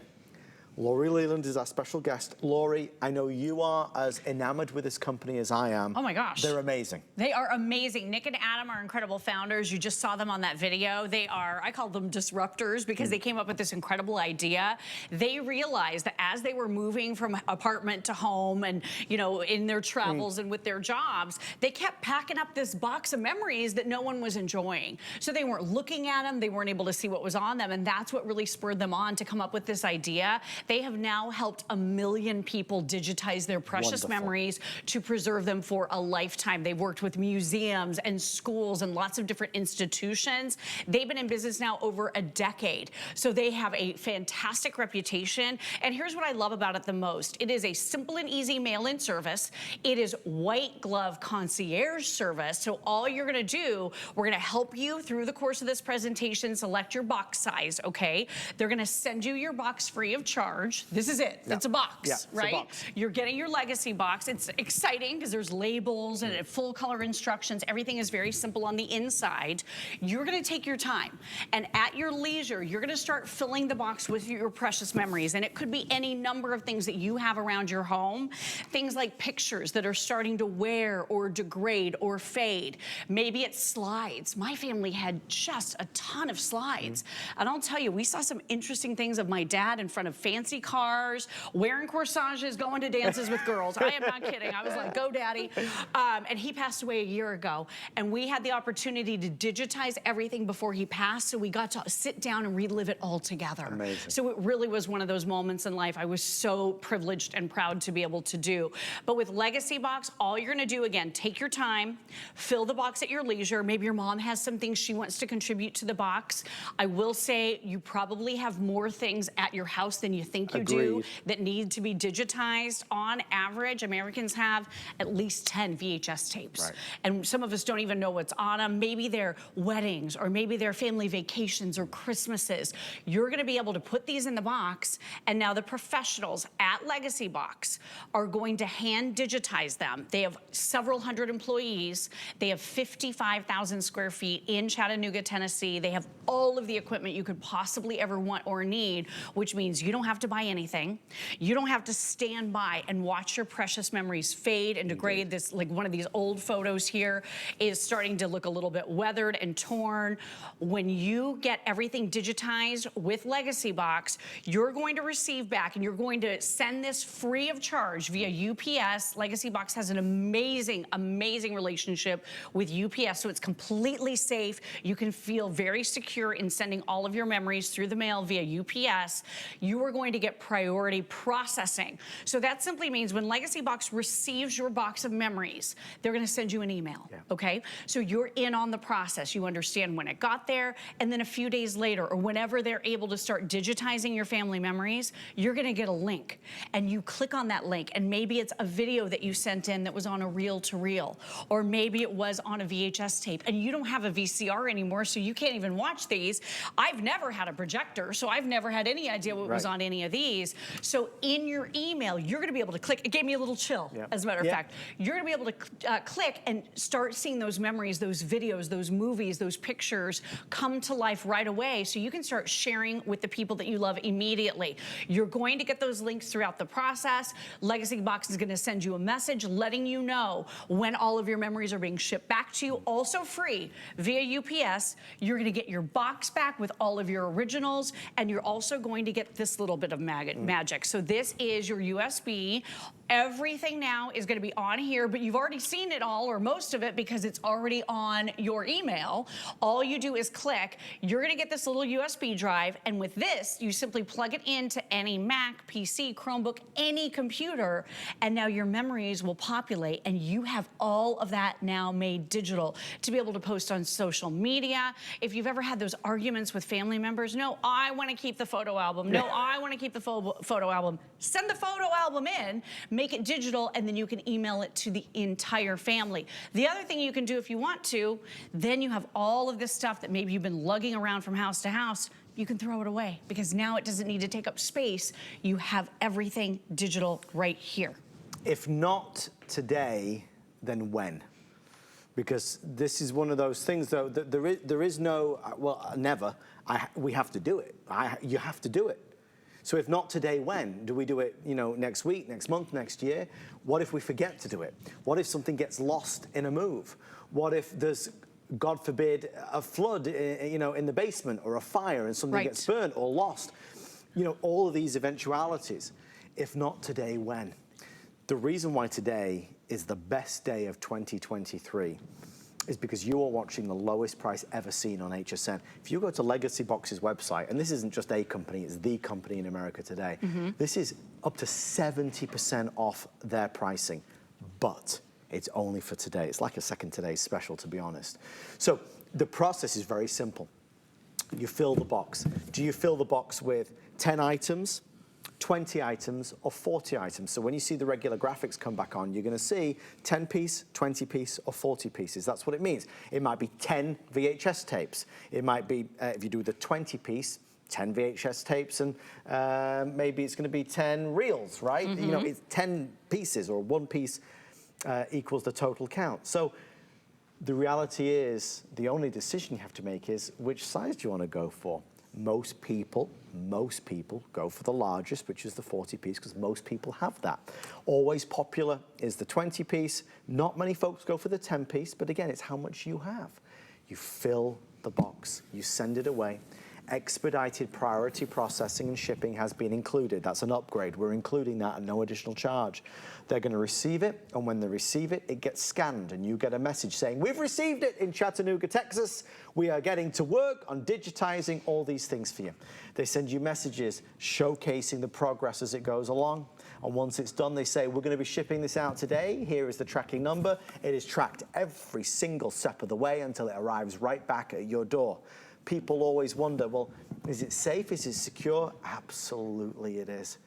Speaker 1: Lori Leland is our special guest. Lori, I know you are as enamored with this company as I am.
Speaker 2: Oh my gosh.
Speaker 1: They're amazing.
Speaker 2: They are amazing. Nick and Adam are incredible founders. You just saw them on that video. They are, I call them disruptors because they came up with this incredible idea. They realized that as they were moving from apartment to home and, you know, in their travels and with their jobs, they kept packing up this box of memories that no one was enjoying. So they weren't looking at them. They weren't able to see what was on them. And that's what really spurred them on to come up with this idea. They have now helped 1 million people digitize their precious memories to preserve them for a lifetime. They've worked with museums and schools and lots of different institutions. They've been in business now over a decade. So they have a fantastic reputation. And here's what I love about it the most. It is a simple and easy mail-in service. It is white glove concierge service. So all you're gonna do, we're gonna help you through the course of this presentation, select your box size, okay? They're gonna send you your box free of charge. This is it. It's a box, right? A box. You're getting your Legacy box. It's exciting because there's labels and full color instructions. Everything is very simple on the inside. You're going to take your time, and at your leisure, you're going to start filling the box with your precious memories. And it could be any number of things that you have around your home. Things like pictures that are starting to wear or degrade or fade. Maybe it's slides. My family had just a ton of slides. And I'll tell you, we saw some interesting things of my dad in front of fancy cars, wearing corsages, going to dances with girls. I am not kidding. I was like, go daddy. And he passed away a year ago. And we had the opportunity to digitize everything before he passed. So we got to sit down and relive it all together.
Speaker 1: Amazing.
Speaker 2: So it really was one of those moments in life I was so privileged and proud to be able to do. But with Legacy Box, all you're gonna do, again, take your time, fill the box at your leisure. Maybe your mom has some things she wants to contribute to the box. I will say you probably have more things at your house than you think you do that need to be digitized. On average, Americans have at least 10 VHS tapes. Right. And some of us don't even know what's on them. Maybe they're weddings, or maybe they're family vacations or Christmases. You're gonna be able to put these in the box, and now the professionals at Legacy Box are going to hand digitize them. They have several hundred employees. They have 55,000 square feet in Chattanooga, Tennessee. They have all of the equipment you could possibly ever want or need, which means you don't have to buy anything. You don't have to stand by and watch your precious memories fade and degrade. This, like one of these old photos here, is starting to look a little bit weathered and torn. When you get everything digitized with Legacy Box, you're going to receive back, and you're going to send this free of charge via UPS. Legacy Box has an amazing, amazing relationship with UPS, so it's completely safe. You can feel very secure in sending all of your memories through the mail via UPS. You are going to get priority processing. So that simply means when Legacy Box receives your box of memories, they're going to send you an email, okay? So you're in on the process. You understand when it got there, and then a few days later, or whenever they're able to start digitizing your family memories, you're going to get a link, and you click on that link, and maybe it's a video that you sent in that was on a reel-to-reel, or maybe it was on a VHS tape, and you don't have a VCR anymore, so you can't even watch these. I've never had a projector, so I've never had any idea what was on any of these. So in your email, you're going to be able to click. It gave me a little chill, as a matter of fact. You're going to be able to click and start seeing those memories, those videos, those movies, those pictures come to life right away, so you can start sharing with the people that you love immediately. You're going to get those links throughout the process. Legacy Box is going to send you a message letting you know when all of your memories are being shipped back to you, also free via UPS. You're going to get your box back with all of your originals, and you're also going to get this little bit of magic. So this is your USB. Everything now is going to be on here, but you've already seen it all, or most of it, because it's already on your email. All you do is click. You're going to get this little USB drive, and with this, you simply plug it into any Mac, PC, Chromebook, any computer, and now your memories will populate, and you have all of that now made digital to be able to post on social media. If you've ever had those arguments with family members, no, I want to keep the photo album. No, I want want to keep the photo album, send the photo album in, make it digital, and then you can email it to the entire family. The other thing you can do if you want to, then you have all of this stuff that maybe you've been lugging around from house to house, you can throw it away because now it doesn't need to take up space. You have everything digital right here.
Speaker 1: If not today, then when? Because this is one of those things, though, that there is no, well, never. We have to do it. You have to do it. So if not today, when? Do we do it, you know, next week, next month, next year? What if we forget to do it? What if something gets lost in a move? What if there's, God forbid, a flood, you know, in the basement, or a fire and something gets burnt or lost? You know, all of these eventualities. If not today, when? The reason why today is the best day of 2023 is because you are watching the lowest price ever seen on HSN. If you go to Legacy Box's website, and this isn't just a company, it's the company in America today, this is up to 70% off their pricing, but it's only for today. It's like a second today's special, to be honest. So the process is very simple. You fill the box. Do you fill the box with 10 items, 20 items, or 40 items? So when you see the regular graphics come back on, you're going to see 10 piece, 20 piece, or 40 pieces. That's what it means. It might be 10 VHS tapes. It might be, if you do the 20 piece, 10 VHS tapes, and maybe it's going to be 10 reels, right? You know, it's 10 pieces, or one piece equals the total count. So the reality is, the only decision you have to make is, which size do you want to go for? Most people go for the largest, which is the 40 piece, because most people have that. Always popular is the 20 piece. Not many folks go for the 10 piece, but again, it's how much you have. You fill the box, you send it away. Expedited priority processing and shipping has been included. That's an upgrade. We're including that at no additional charge. They're going to receive it, and when they receive it, it gets scanned, and you get a message saying, we've received it in Chattanooga, Texas. We are getting to work on digitizing all these things for you. They send you messages showcasing the progress as it goes along. And once it's done, they say, we're going to be shipping this out today. Here is the tracking number. It is tracked every single step of the way until it arrives right back at your door. People always wonder, well, is it safe? Is it secure? Absolutely it is.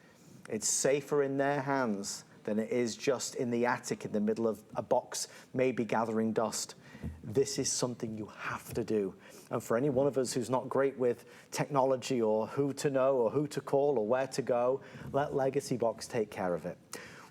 Speaker 1: It's safer in their hands than it is just in the attic in the middle of a box, maybe gathering dust. This is something you have to do. And for any one of us who's not great with technology, or who to know, or who to call, or where to go, let Legacy Box take care of it.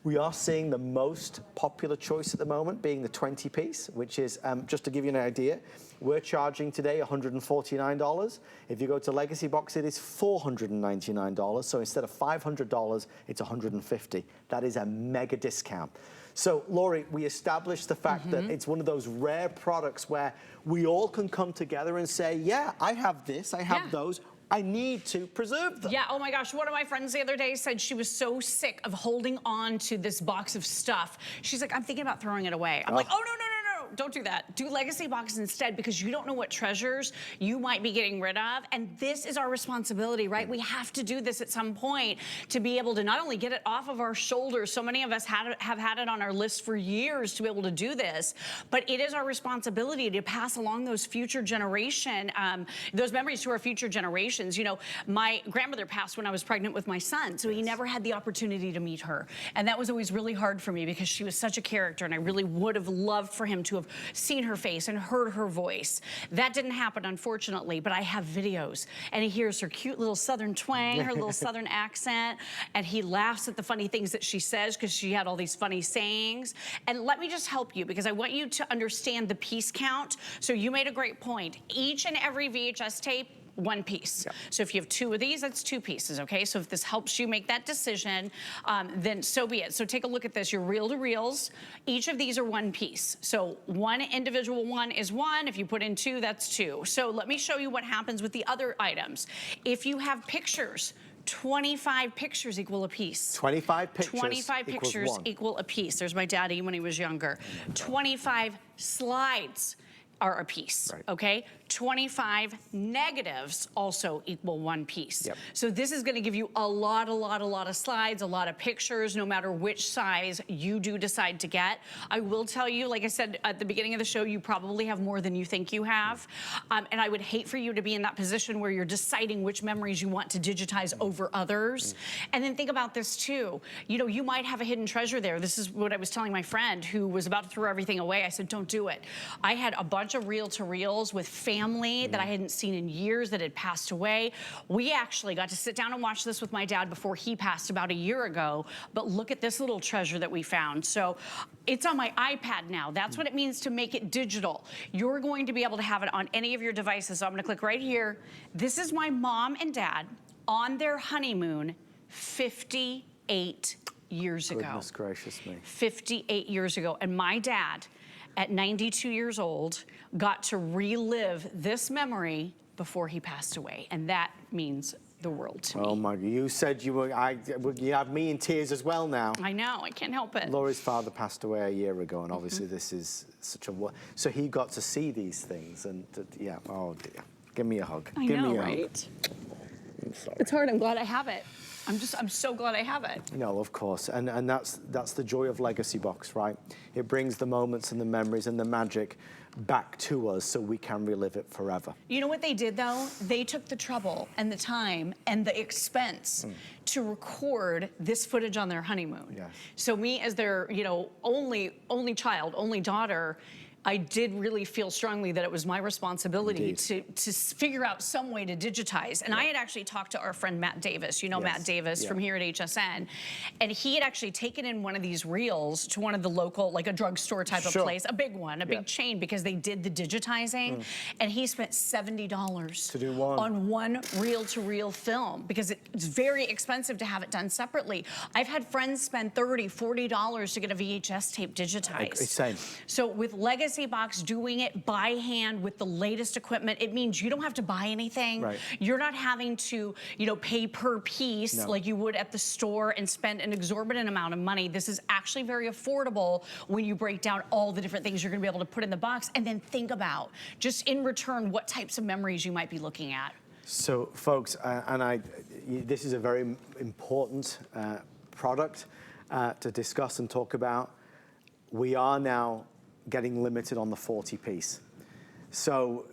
Speaker 1: We are seeing the most popular choice at the moment being the 20 piece, which is, just to give you an idea, we're charging today $149. If you go to Legacy Box, it is $499. So instead of $500, it's $150. That is a mega discount. So, Laurie, we established the fact that it's one of those rare products where we all can come together and say, yeah, I have this, I have those. I need to preserve them.
Speaker 2: Yeah, oh my gosh, one of my friends the other day said she was so sick of holding on to this box of stuff. She's like, I'm thinking about throwing it away. I'm like, oh, no, don't do that. Do Legacy Box instead, because you don't know what treasures you might be getting rid of. And this is our responsibility, right? We have to do this at some point to be able to not only get it off of our shoulders. So many of us have had it on our list for years to be able to do this, but it is our responsibility to pass along those future generation, those memories to our future generations. You know, my grandmother passed when I was pregnant with my son, so he never had the opportunity to meet her. And that was always really hard for me because she was such a character, and I really would have loved for him to have seen her face and heard her voice. That didn't happen, unfortunately, but I have videos, and he hears her cute little Southern twang, her little Southern accent, and he laughs at the funny things that she says because she had all these funny sayings. And let me just help you, because I want you to understand the piece count. So you made a great point. Each and every VHS tape, one piece. Yep. So if you have two of these, that's two pieces, okay? So if this helps you make that decision, then so be it. So take a look at this, your reel-to-reels. Each of these are one piece. So one individual one is one. If you put in two, that's two. So let me show you what happens with the other items. If you have pictures, 25 pictures equal a piece.
Speaker 1: 25 pictures
Speaker 2: 25 pictures equal a piece. There's my daddy when he was younger. 25 slides are a piece, okay? 25 negatives also equal 1 piece. So this is gonna give you a lot of slides, a lot of pictures, no matter which size you do decide to get. I will tell you, like I said at the beginning of the show, you probably have more than you think you have. And I would hate for you to be in that position where you're deciding which memories you want to digitize over others. And then think about this too. You know, you might have a hidden treasure there. This is what I was telling my friend who was about to throw everything away. I said, don't do it. I had a bunch of reel-to-reels with family that I hadn't seen in years that had passed away. We actually got to sit down and watch this with my dad before he passed about a year ago. But look at this little treasure that we found. So it's on my iPad now. That's what it means to make it digital. You're going to be able to have it on any of your devices. So I'm gonna click right here. This is my mom and dad on their honeymoon 58 years ago.
Speaker 1: Goodness gracious me.
Speaker 2: 58 years ago. And my dad, at 92 years old, got to relive this memory before he passed away. And that means the world to me.
Speaker 1: Oh my, you said you have me in tears as well now.
Speaker 2: I know, I can't help it.
Speaker 1: Laurie father passed away a year ago, and obviously this is such a, so he got to see these things, and yeah, oh dear. Give me a hug.
Speaker 2: I
Speaker 1: Give
Speaker 2: know,
Speaker 1: me a
Speaker 2: right?
Speaker 1: hug. I'm sorry.
Speaker 2: It's hard, I'm glad I have it. I'm so glad I have it.
Speaker 1: No, of course, and that's the joy of Legacy Box, right? It brings the moments and the memories and the magic back to us so we can relive it forever.
Speaker 2: You know what they did though? They took the trouble and the time and the expense to record this footage on their honeymoon.
Speaker 1: Yes.
Speaker 2: So me as their, you know, only child, only daughter, I did really feel strongly that it was my responsibility to figure out some way to digitize. And I had actually talked to our friend Matt Davis, you know Matt Davis from here at HSN, and he had actually taken in one of these reels to one of the local, like a drugstore type of place, a big one, a big chain, because they did the digitizing, and he spent $70
Speaker 1: to do one
Speaker 2: on one reel-to-reel film because it's very expensive to have it done separately. I've had friends spend $30, $40 to get a VHS tape digitized.
Speaker 1: Same.
Speaker 2: So with Legacy Box doing it by hand with the latest equipment, it means you don't have to buy anything.
Speaker 1: Right.
Speaker 2: You're not having to, you know, pay per piece like you would at the store and spend an exorbitant amount of money. This is actually very affordable when you break down all the different things you're gonna be able to put in the box, and then think about, just in return, what types of memories you might be looking at.
Speaker 1: So folks, this is a very important product to discuss and talk about. We are now getting limited on the 40 piece. So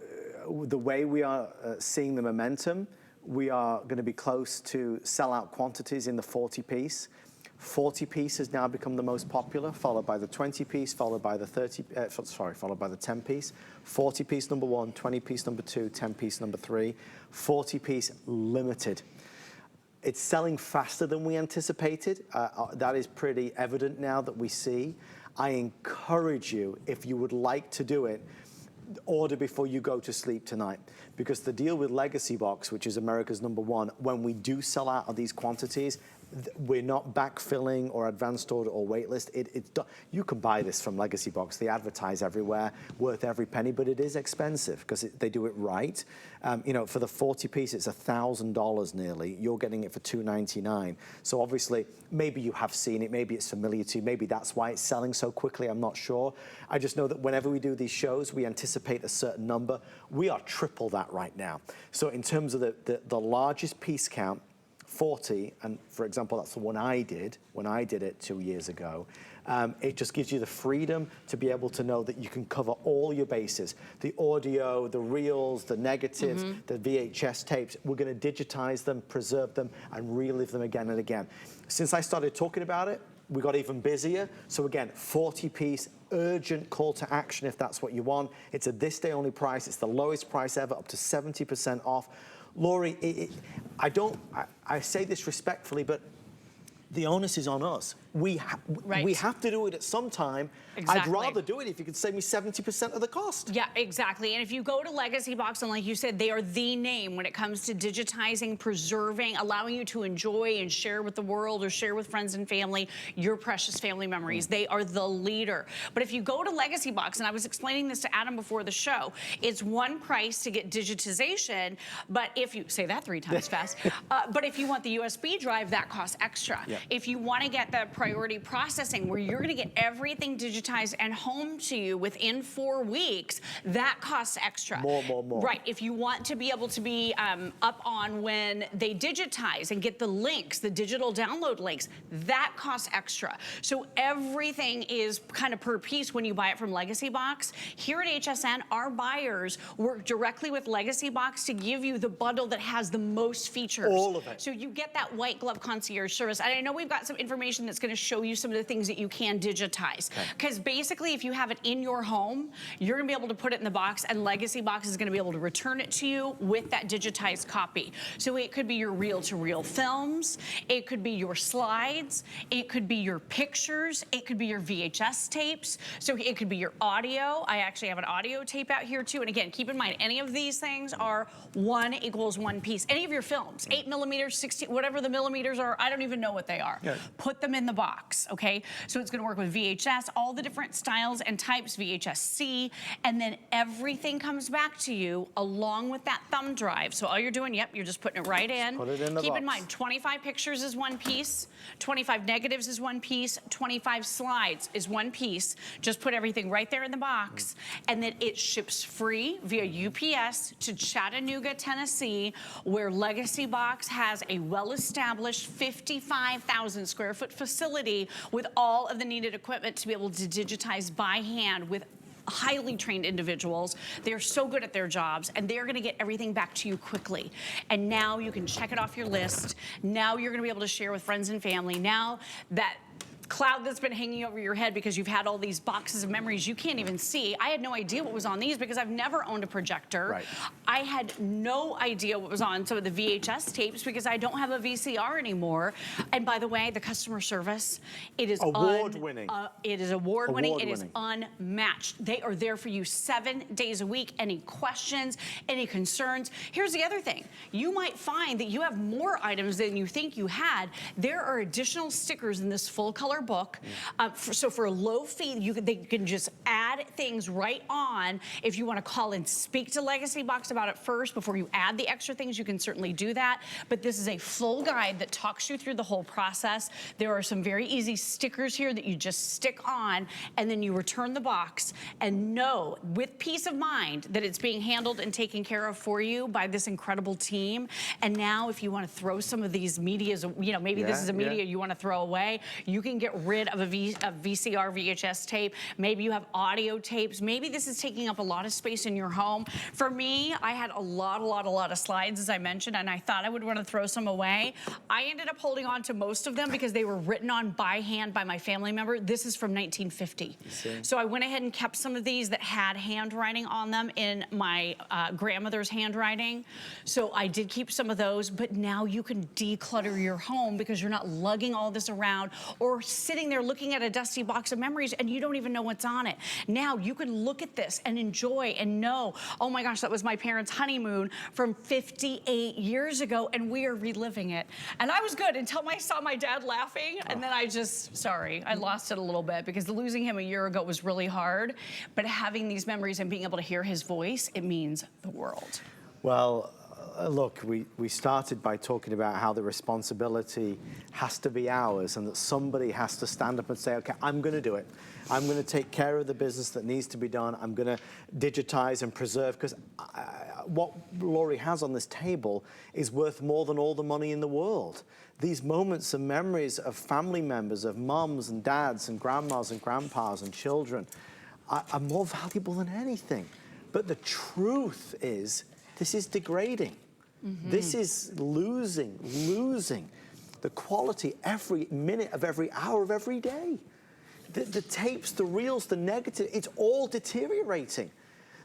Speaker 1: the way we are seeing the momentum, we are going to be close to sellout quantities in the 40 piece. 40 piece has now become the most popular, followed by the 20 piece, followed by the followed by the 10 piece. 40 piece number 1, 20 piece number 2, 10 piece number 3, 40 piece limited. It's selling faster than we anticipated. That is pretty evident now that we see. I encourage you, if you would like to do it, order before you go to sleep tonight, because the deal with Legacy Box, which is America's #1, when we do sell out of these quantities, we're not backfilling or advanced order or waitlist. You can buy this from Legacy Box. They advertise everywhere, worth every penny, but it is expensive because they do it right. You know, for the 40 piece, it's $1,000 nearly. You're getting it for $299. So obviously, maybe you have seen it, maybe it's familiar to you, maybe that's why it's selling so quickly, I'm not sure. I just know that whenever we do these shows, we anticipate a certain number. We are triple that right now. So in terms of the largest piece count, 40, and for example, that's the one I did when I did it 2 years ago. It just gives you the freedom to be able to know that you can cover all your bases. The audio, the reels, the negatives, the VHS tapes. We're going to digitize them, preserve them, and relive them again and again. Since I started talking about it, we got even busier. So again, 40 piece, urgent call to action if that's what you want. It's a this day only price. It's the lowest price ever, up to 70% off. Laurie, I say this respectfully, but the onus is on us. We have to do it at some time.
Speaker 2: Exactly.
Speaker 1: I'd rather do it if you could save me 70% of the cost.
Speaker 2: Yeah, exactly. And if you go to Legacy Box, and like you said, they are the name when it comes to digitizing, preserving, allowing you to enjoy and share with the world or share with friends and family your precious family memories. They are the leader. But if you go to Legacy Box, and I was explaining this to Adam before the show, it's one price to get digitization, but if you, say that 3 times fast, but if you want the USB drive, that costs extra.
Speaker 1: Yeah.
Speaker 2: If you want to get the priority processing, where you're gonna get everything digitized and home to you within 4 weeks, that costs extra.
Speaker 1: More.
Speaker 2: Right, if you want to be able to be up on when they digitize and get the links, the digital download links, that costs extra. So everything is kind of per piece when you buy it from Legacy Box. Here at HSN, our buyers work directly with Legacy Box to give you the bundle that has the most features.
Speaker 1: All of it.
Speaker 2: So you get that white glove concierge service. And I know we've got some information that's gonna show you some of the things that you can digitize. Because basically, if you have it in your home, you're gonna be able to put it in the box, and Legacy Box is gonna be able to return it to you with that digitized copy. So it could be your reel-to-reel films, it could be your slides, it could be your pictures, it could be your VHS tapes, so it could be your audio. I actually have an audio tape out here too, and again, keep in mind, any of these things are 1 = 1 piece. Any of your films, 8mm, 16, whatever the millimeters are, I don't even know what they are. Put them in the box, okay? So it's gonna work with VHS, all the different styles and types, VHS-C, and then everything comes back to you along with that thumb drive. So all you're doing, you're just putting it right in.
Speaker 1: Put it in the
Speaker 2: Keep
Speaker 1: box.
Speaker 2: in mind, 25 pictures is 1 piece, 25 negatives is 1 piece, 25 slides is 1 piece. Just put everything right there in the box, and then it ships free via UPS to Chattanooga, Tennessee, where Legacy Box has a well-established 55,000 square foot facility with all of the needed equipment to be able to digitize by hand with highly trained individuals. They're so good at their jobs, and they're gonna get everything back to you quickly. And now you can check it off your list. Now you're gonna be able to share with friends and family. Now that cloud that's been hanging over your head because you've had all these boxes of memories you can't even see. I had no idea what was on these because I've never owned a projector.
Speaker 1: Right.
Speaker 2: I had no idea what was on some of the VHS tapes because I don't have a VCR anymore. And by the way, the customer service, it is
Speaker 1: award-winning.
Speaker 2: It is award-winning. It is
Speaker 1: Award-winning.
Speaker 2: unmatched. They are there for you 7 days a week. Any questions, any concerns? Here's the other thing. You might find that you have more items than you think you had. There are additional stickers in this full color book. So for a low fee, they can just add things right on. If you want to call and speak to Legacy Box about it first before you add the extra things, you can certainly do that. But this is a full guide that talks you through the whole process. There are some very easy stickers here that you just stick on, and then you return the box and know with peace of mind that it's being handled and taken care of for you by this incredible team. And now if you want to throw some of these medias, maybe this is a media you want to throw away, you can get rid of a VCR, VHS tape. Maybe you have audio tapes. Maybe this is taking up a lot of space in your home. For me, I had a lot of slides, as I mentioned, and I thought I would want to throw some away. I ended up holding on to most of them because they were written on by hand by my family member. This is from 1950. So I went ahead and kept some of these that had handwriting on them in my grandmother's handwriting. So I did keep some of those, but now you can declutter your home because you're not lugging all this around or sitting there looking at a dusty box of memories and you don't even know what's on it. Now you can look at this and enjoy and know, oh my gosh, that was my parents' honeymoon from 58 years ago and we are reliving it. And I was good until I saw my dad laughing, and then I lost it a little bit because losing him a year ago was really hard. But having these memories and being able to hear his voice, it means the world.
Speaker 1: Well, look, we started by talking about how the responsibility has to be ours and that somebody has to stand up and say, okay, I'm going to do it. I'm going to take care of the business that needs to be done. I'm going to digitize and preserve, because what Laurie has on this table is worth more than all the money in the world. These moments and memories of family members, of mums and dads and grandmas and grandpas and children are more valuable than anything. But the truth is, this is degrading. This is losing the quality every minute of every hour of every day. The tapes, the reels, the negative, it's all deteriorating.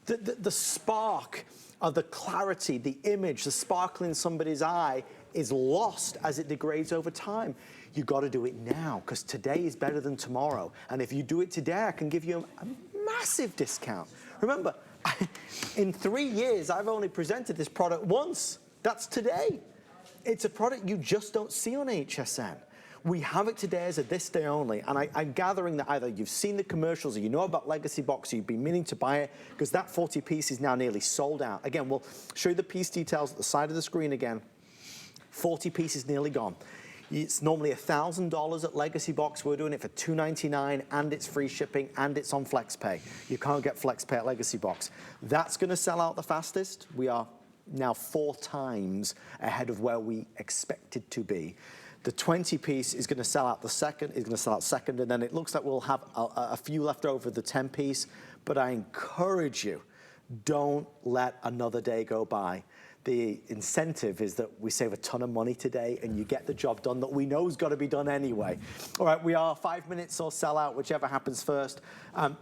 Speaker 1: The spark of the clarity, the image, the sparkle in somebody's eye is lost as it degrades over time. You got to do it now, because today is better than tomorrow. And if you do it today, I can give you a massive discount. Remember, in 3 years, I've only presented this product once. That's today. It's a product you just don't see on HSN. We have it today as a this day only, and I'm gathering that either you've seen the commercials or you know about Legacy Box, or you've been meaning to buy it, because that 40 piece is now nearly sold out. Again, we'll show you the piece details at the side of the screen again. 40 pieces nearly gone. It's normally $1,000 at Legacy Box. We're doing it for $299, and it's free shipping, and it's on FlexPay. You can't get FlexPay at Legacy Box. That's going to sell out the fastest. We are now 4 times ahead of where we expected to be. The 20-piece is going to sell out second, and then it looks like we'll have a few left over the 10-piece. But I encourage you, don't let another day go by. The incentive is that we save a ton of money today, and you get the job done that we know has got to be done anyway. All right, we are 5 minutes or sell out, whichever happens first.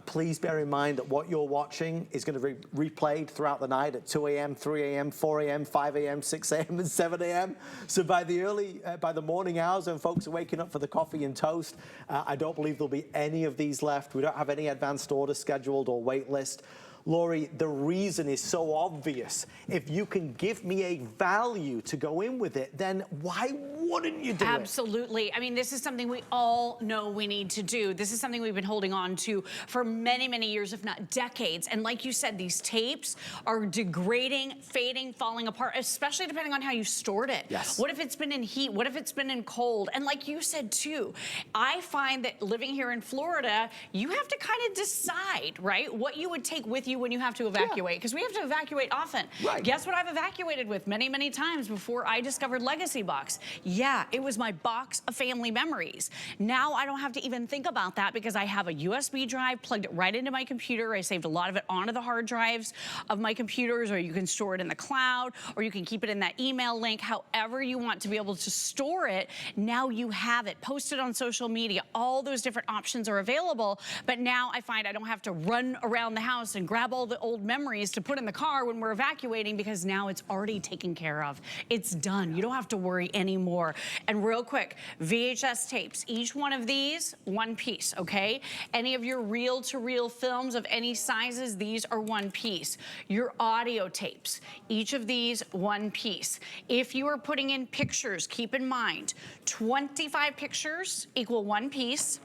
Speaker 1: Please bear in mind that what you're watching is going to be replayed throughout the night at 2 a.m., 3 a.m., 4 a.m., 5 a.m., 6 a.m., and 7 a.m. So by the morning hours when folks are waking up for the coffee and toast, I don't believe there'll be any of these left. We don't have any advanced orders scheduled or wait list. Lori, the reason is so obvious. If you can give me a value to go in with it, then why wouldn't you do it?
Speaker 2: Absolutely. I mean, this is something we all know we need to do. This is something we've been holding on to for many, many years, if not decades. And like you said, these tapes are degrading, fading, falling apart, especially depending on how you stored it.
Speaker 1: Yes.
Speaker 2: What if it's been in heat? What if it's been in cold? And like you said, too, I find that living here in Florida, you have to kind of decide, right, what you would take with you when you have to evacuate, because we have to evacuate often.
Speaker 1: Right.
Speaker 2: Guess what I've evacuated with many, many times before I discovered Legacy Box? Yeah, it was my box of family memories. Now I don't have to even think about that because I have a USB drive, plugged it right into my computer. I saved a lot of it onto the hard drives of my computers, or you can store it in the cloud, or you can keep it in that email link, however you want to be able to store it. Now you have it. Post it on social media. All those different options are available, but now I find I don't have to run around the house and grab all the old memories to put in the car when we're evacuating, because now it's already taken care of. It's done. You don't have to worry anymore. And real quick, VHS tapes, each one of these, one piece, okay? Any of your reel-to-reel films of any sizes, these are one piece. Your audio tapes, each of these, one piece. If you are putting in pictures, keep in mind, 25 pictures equal one piece.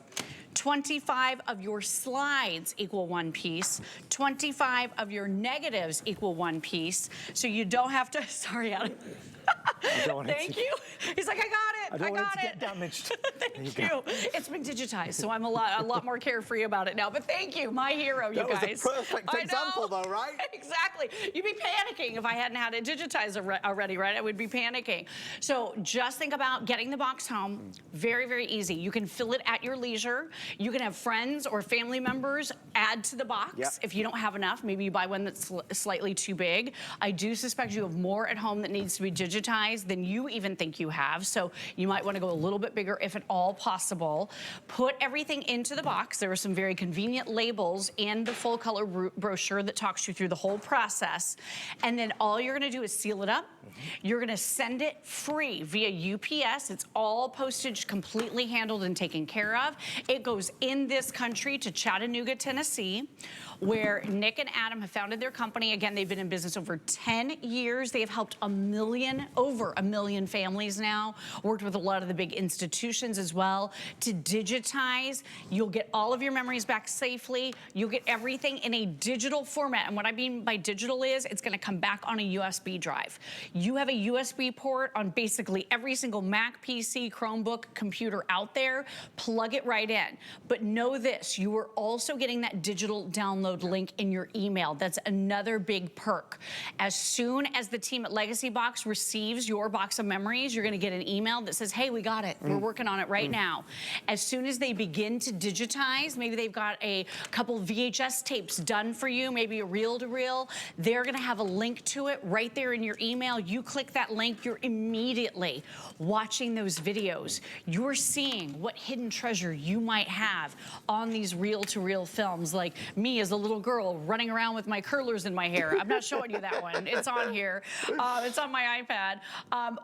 Speaker 2: 25 of your slides equal one piece. 25 of your negatives equal one piece. So you don't have to, sorry, Adam. Thank you. He's like, I got it.
Speaker 1: I don't want it to get damaged.
Speaker 2: Thank you. It's been digitized, so I'm a lot more carefree about it now. But thank you, my hero, you guys.
Speaker 1: That was a perfect example, though, right?
Speaker 2: Exactly. You'd be panicking if I hadn't had it digitized already, right? I would be panicking. So just think about getting the box home. Very, very easy. You can fill it at your leisure. You can have friends or family members add to the box.
Speaker 1: Yep.
Speaker 2: If you don't have enough, maybe you buy one that's slightly too big. I do suspect you have more at home that needs to be digitized than you even think you have. So you might want to go a little bit bigger if at all possible. Put everything into the box. There are some very convenient labels and the full color brochure that talks you through the whole process. And then all you're going to do is seal it up. You're going to send it free via UPS. It's all postage completely handled and taken care of. It goes in this country to Chattanooga, Tennessee, where Nick and Adam have founded their company. Again, they've been in business over 10 years. They have helped over a million families now, worked with a lot of the big institutions as well to digitize. You'll get all of your memories back safely. You'll get everything in a digital format. And what I mean by digital is it's going to come back on a USB drive. You have a USB port on basically every single Mac, PC, Chromebook, computer out there. Plug it right in. But know this, you are also getting that digital download link in your email. That's another big perk. As soon as the team at Legacy Box receives your box of memories, you're going to get an email that says, hey, we got it. We're working on it right now. As soon as they begin to digitize, maybe they've got a couple VHS tapes done for you, maybe a reel-to-reel, they're going to have a link to it right there in your email. You click that link, you're immediately watching those videos. You're seeing what hidden treasure you might have on these reel-to-reel films, like me as a little girl running around with my curlers in my hair. I'm not showing you that one. It's on here. It's on my iPad.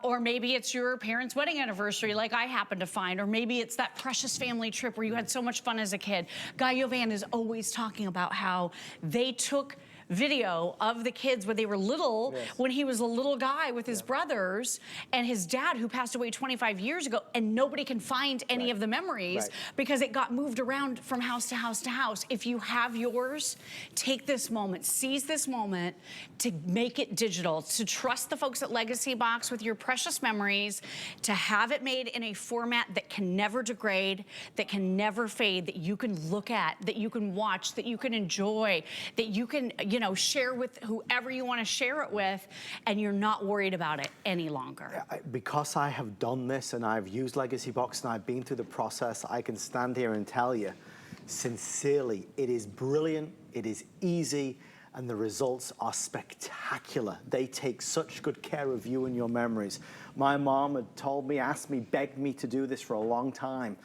Speaker 2: Or maybe it's your parents' wedding anniversary like I happen to find. Or maybe it's that precious family trip where you had so much fun as a kid. Guy Yovan is always talking about how they took video of the kids when they were little,
Speaker 1: Yes.
Speaker 2: when he was a little guy with his brothers and his dad who passed away 25 years ago, and nobody can find any of the memories because it got moved around from house to house to house. If you have yours, take this moment, seize this moment to make it digital, to trust the folks at Legacy Box with your precious memories, to have it made in a format that can never degrade, that can never fade, that you can look at, that you can watch, that you can enjoy, that you can, you know, share with whoever you want to share it with, and you're not worried about it any longer.
Speaker 1: Because I have done this and I've used Legacy Box and I've been through the process, I can stand here and tell you, sincerely, it is brilliant, it is easy, and the results are spectacular. They take such good care of you and your memories. My mom had told me, asked me, begged me to do this for a long time,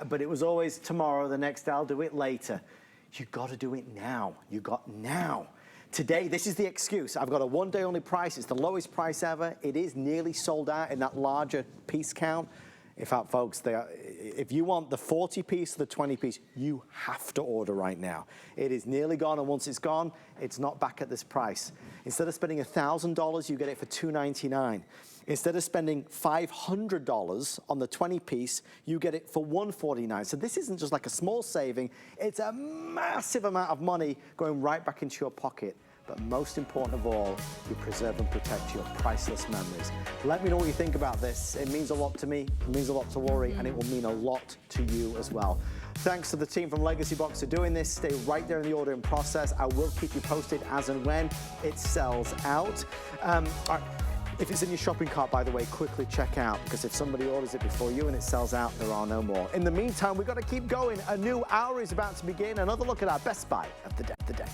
Speaker 1: but it was always tomorrow, the next day, I'll do it later. You got to do it now. You got now. Today, this is the excuse. I've got a one-day only price. It's the lowest price ever. It is nearly sold out in that larger piece count. In fact, folks, if you want the 40-piece or the 20-piece, you have to order right now. It is nearly gone, and once it's gone, it's not back at this price. Instead of spending $1,000, you get it for $299. Instead of spending $500 on the 20-piece, you get it for $149. So this isn't just like a small saving. It's a massive amount of money going right back into your pocket. But most important of all, you preserve and protect your priceless memories. Let me know what you think about this. It means a lot to me, it means a lot to Lori, and it will mean a lot to you as well. Thanks to the team from Legacy Box for doing this. Stay right there in the ordering process. I will keep you posted as and when it sells out. All right. If it's in your shopping cart, by the way, quickly check out, because if somebody orders it before you and it sells out, there are no more. In the meantime, we've got to keep going. A new hour is about to begin. Another look at our best buy of the day.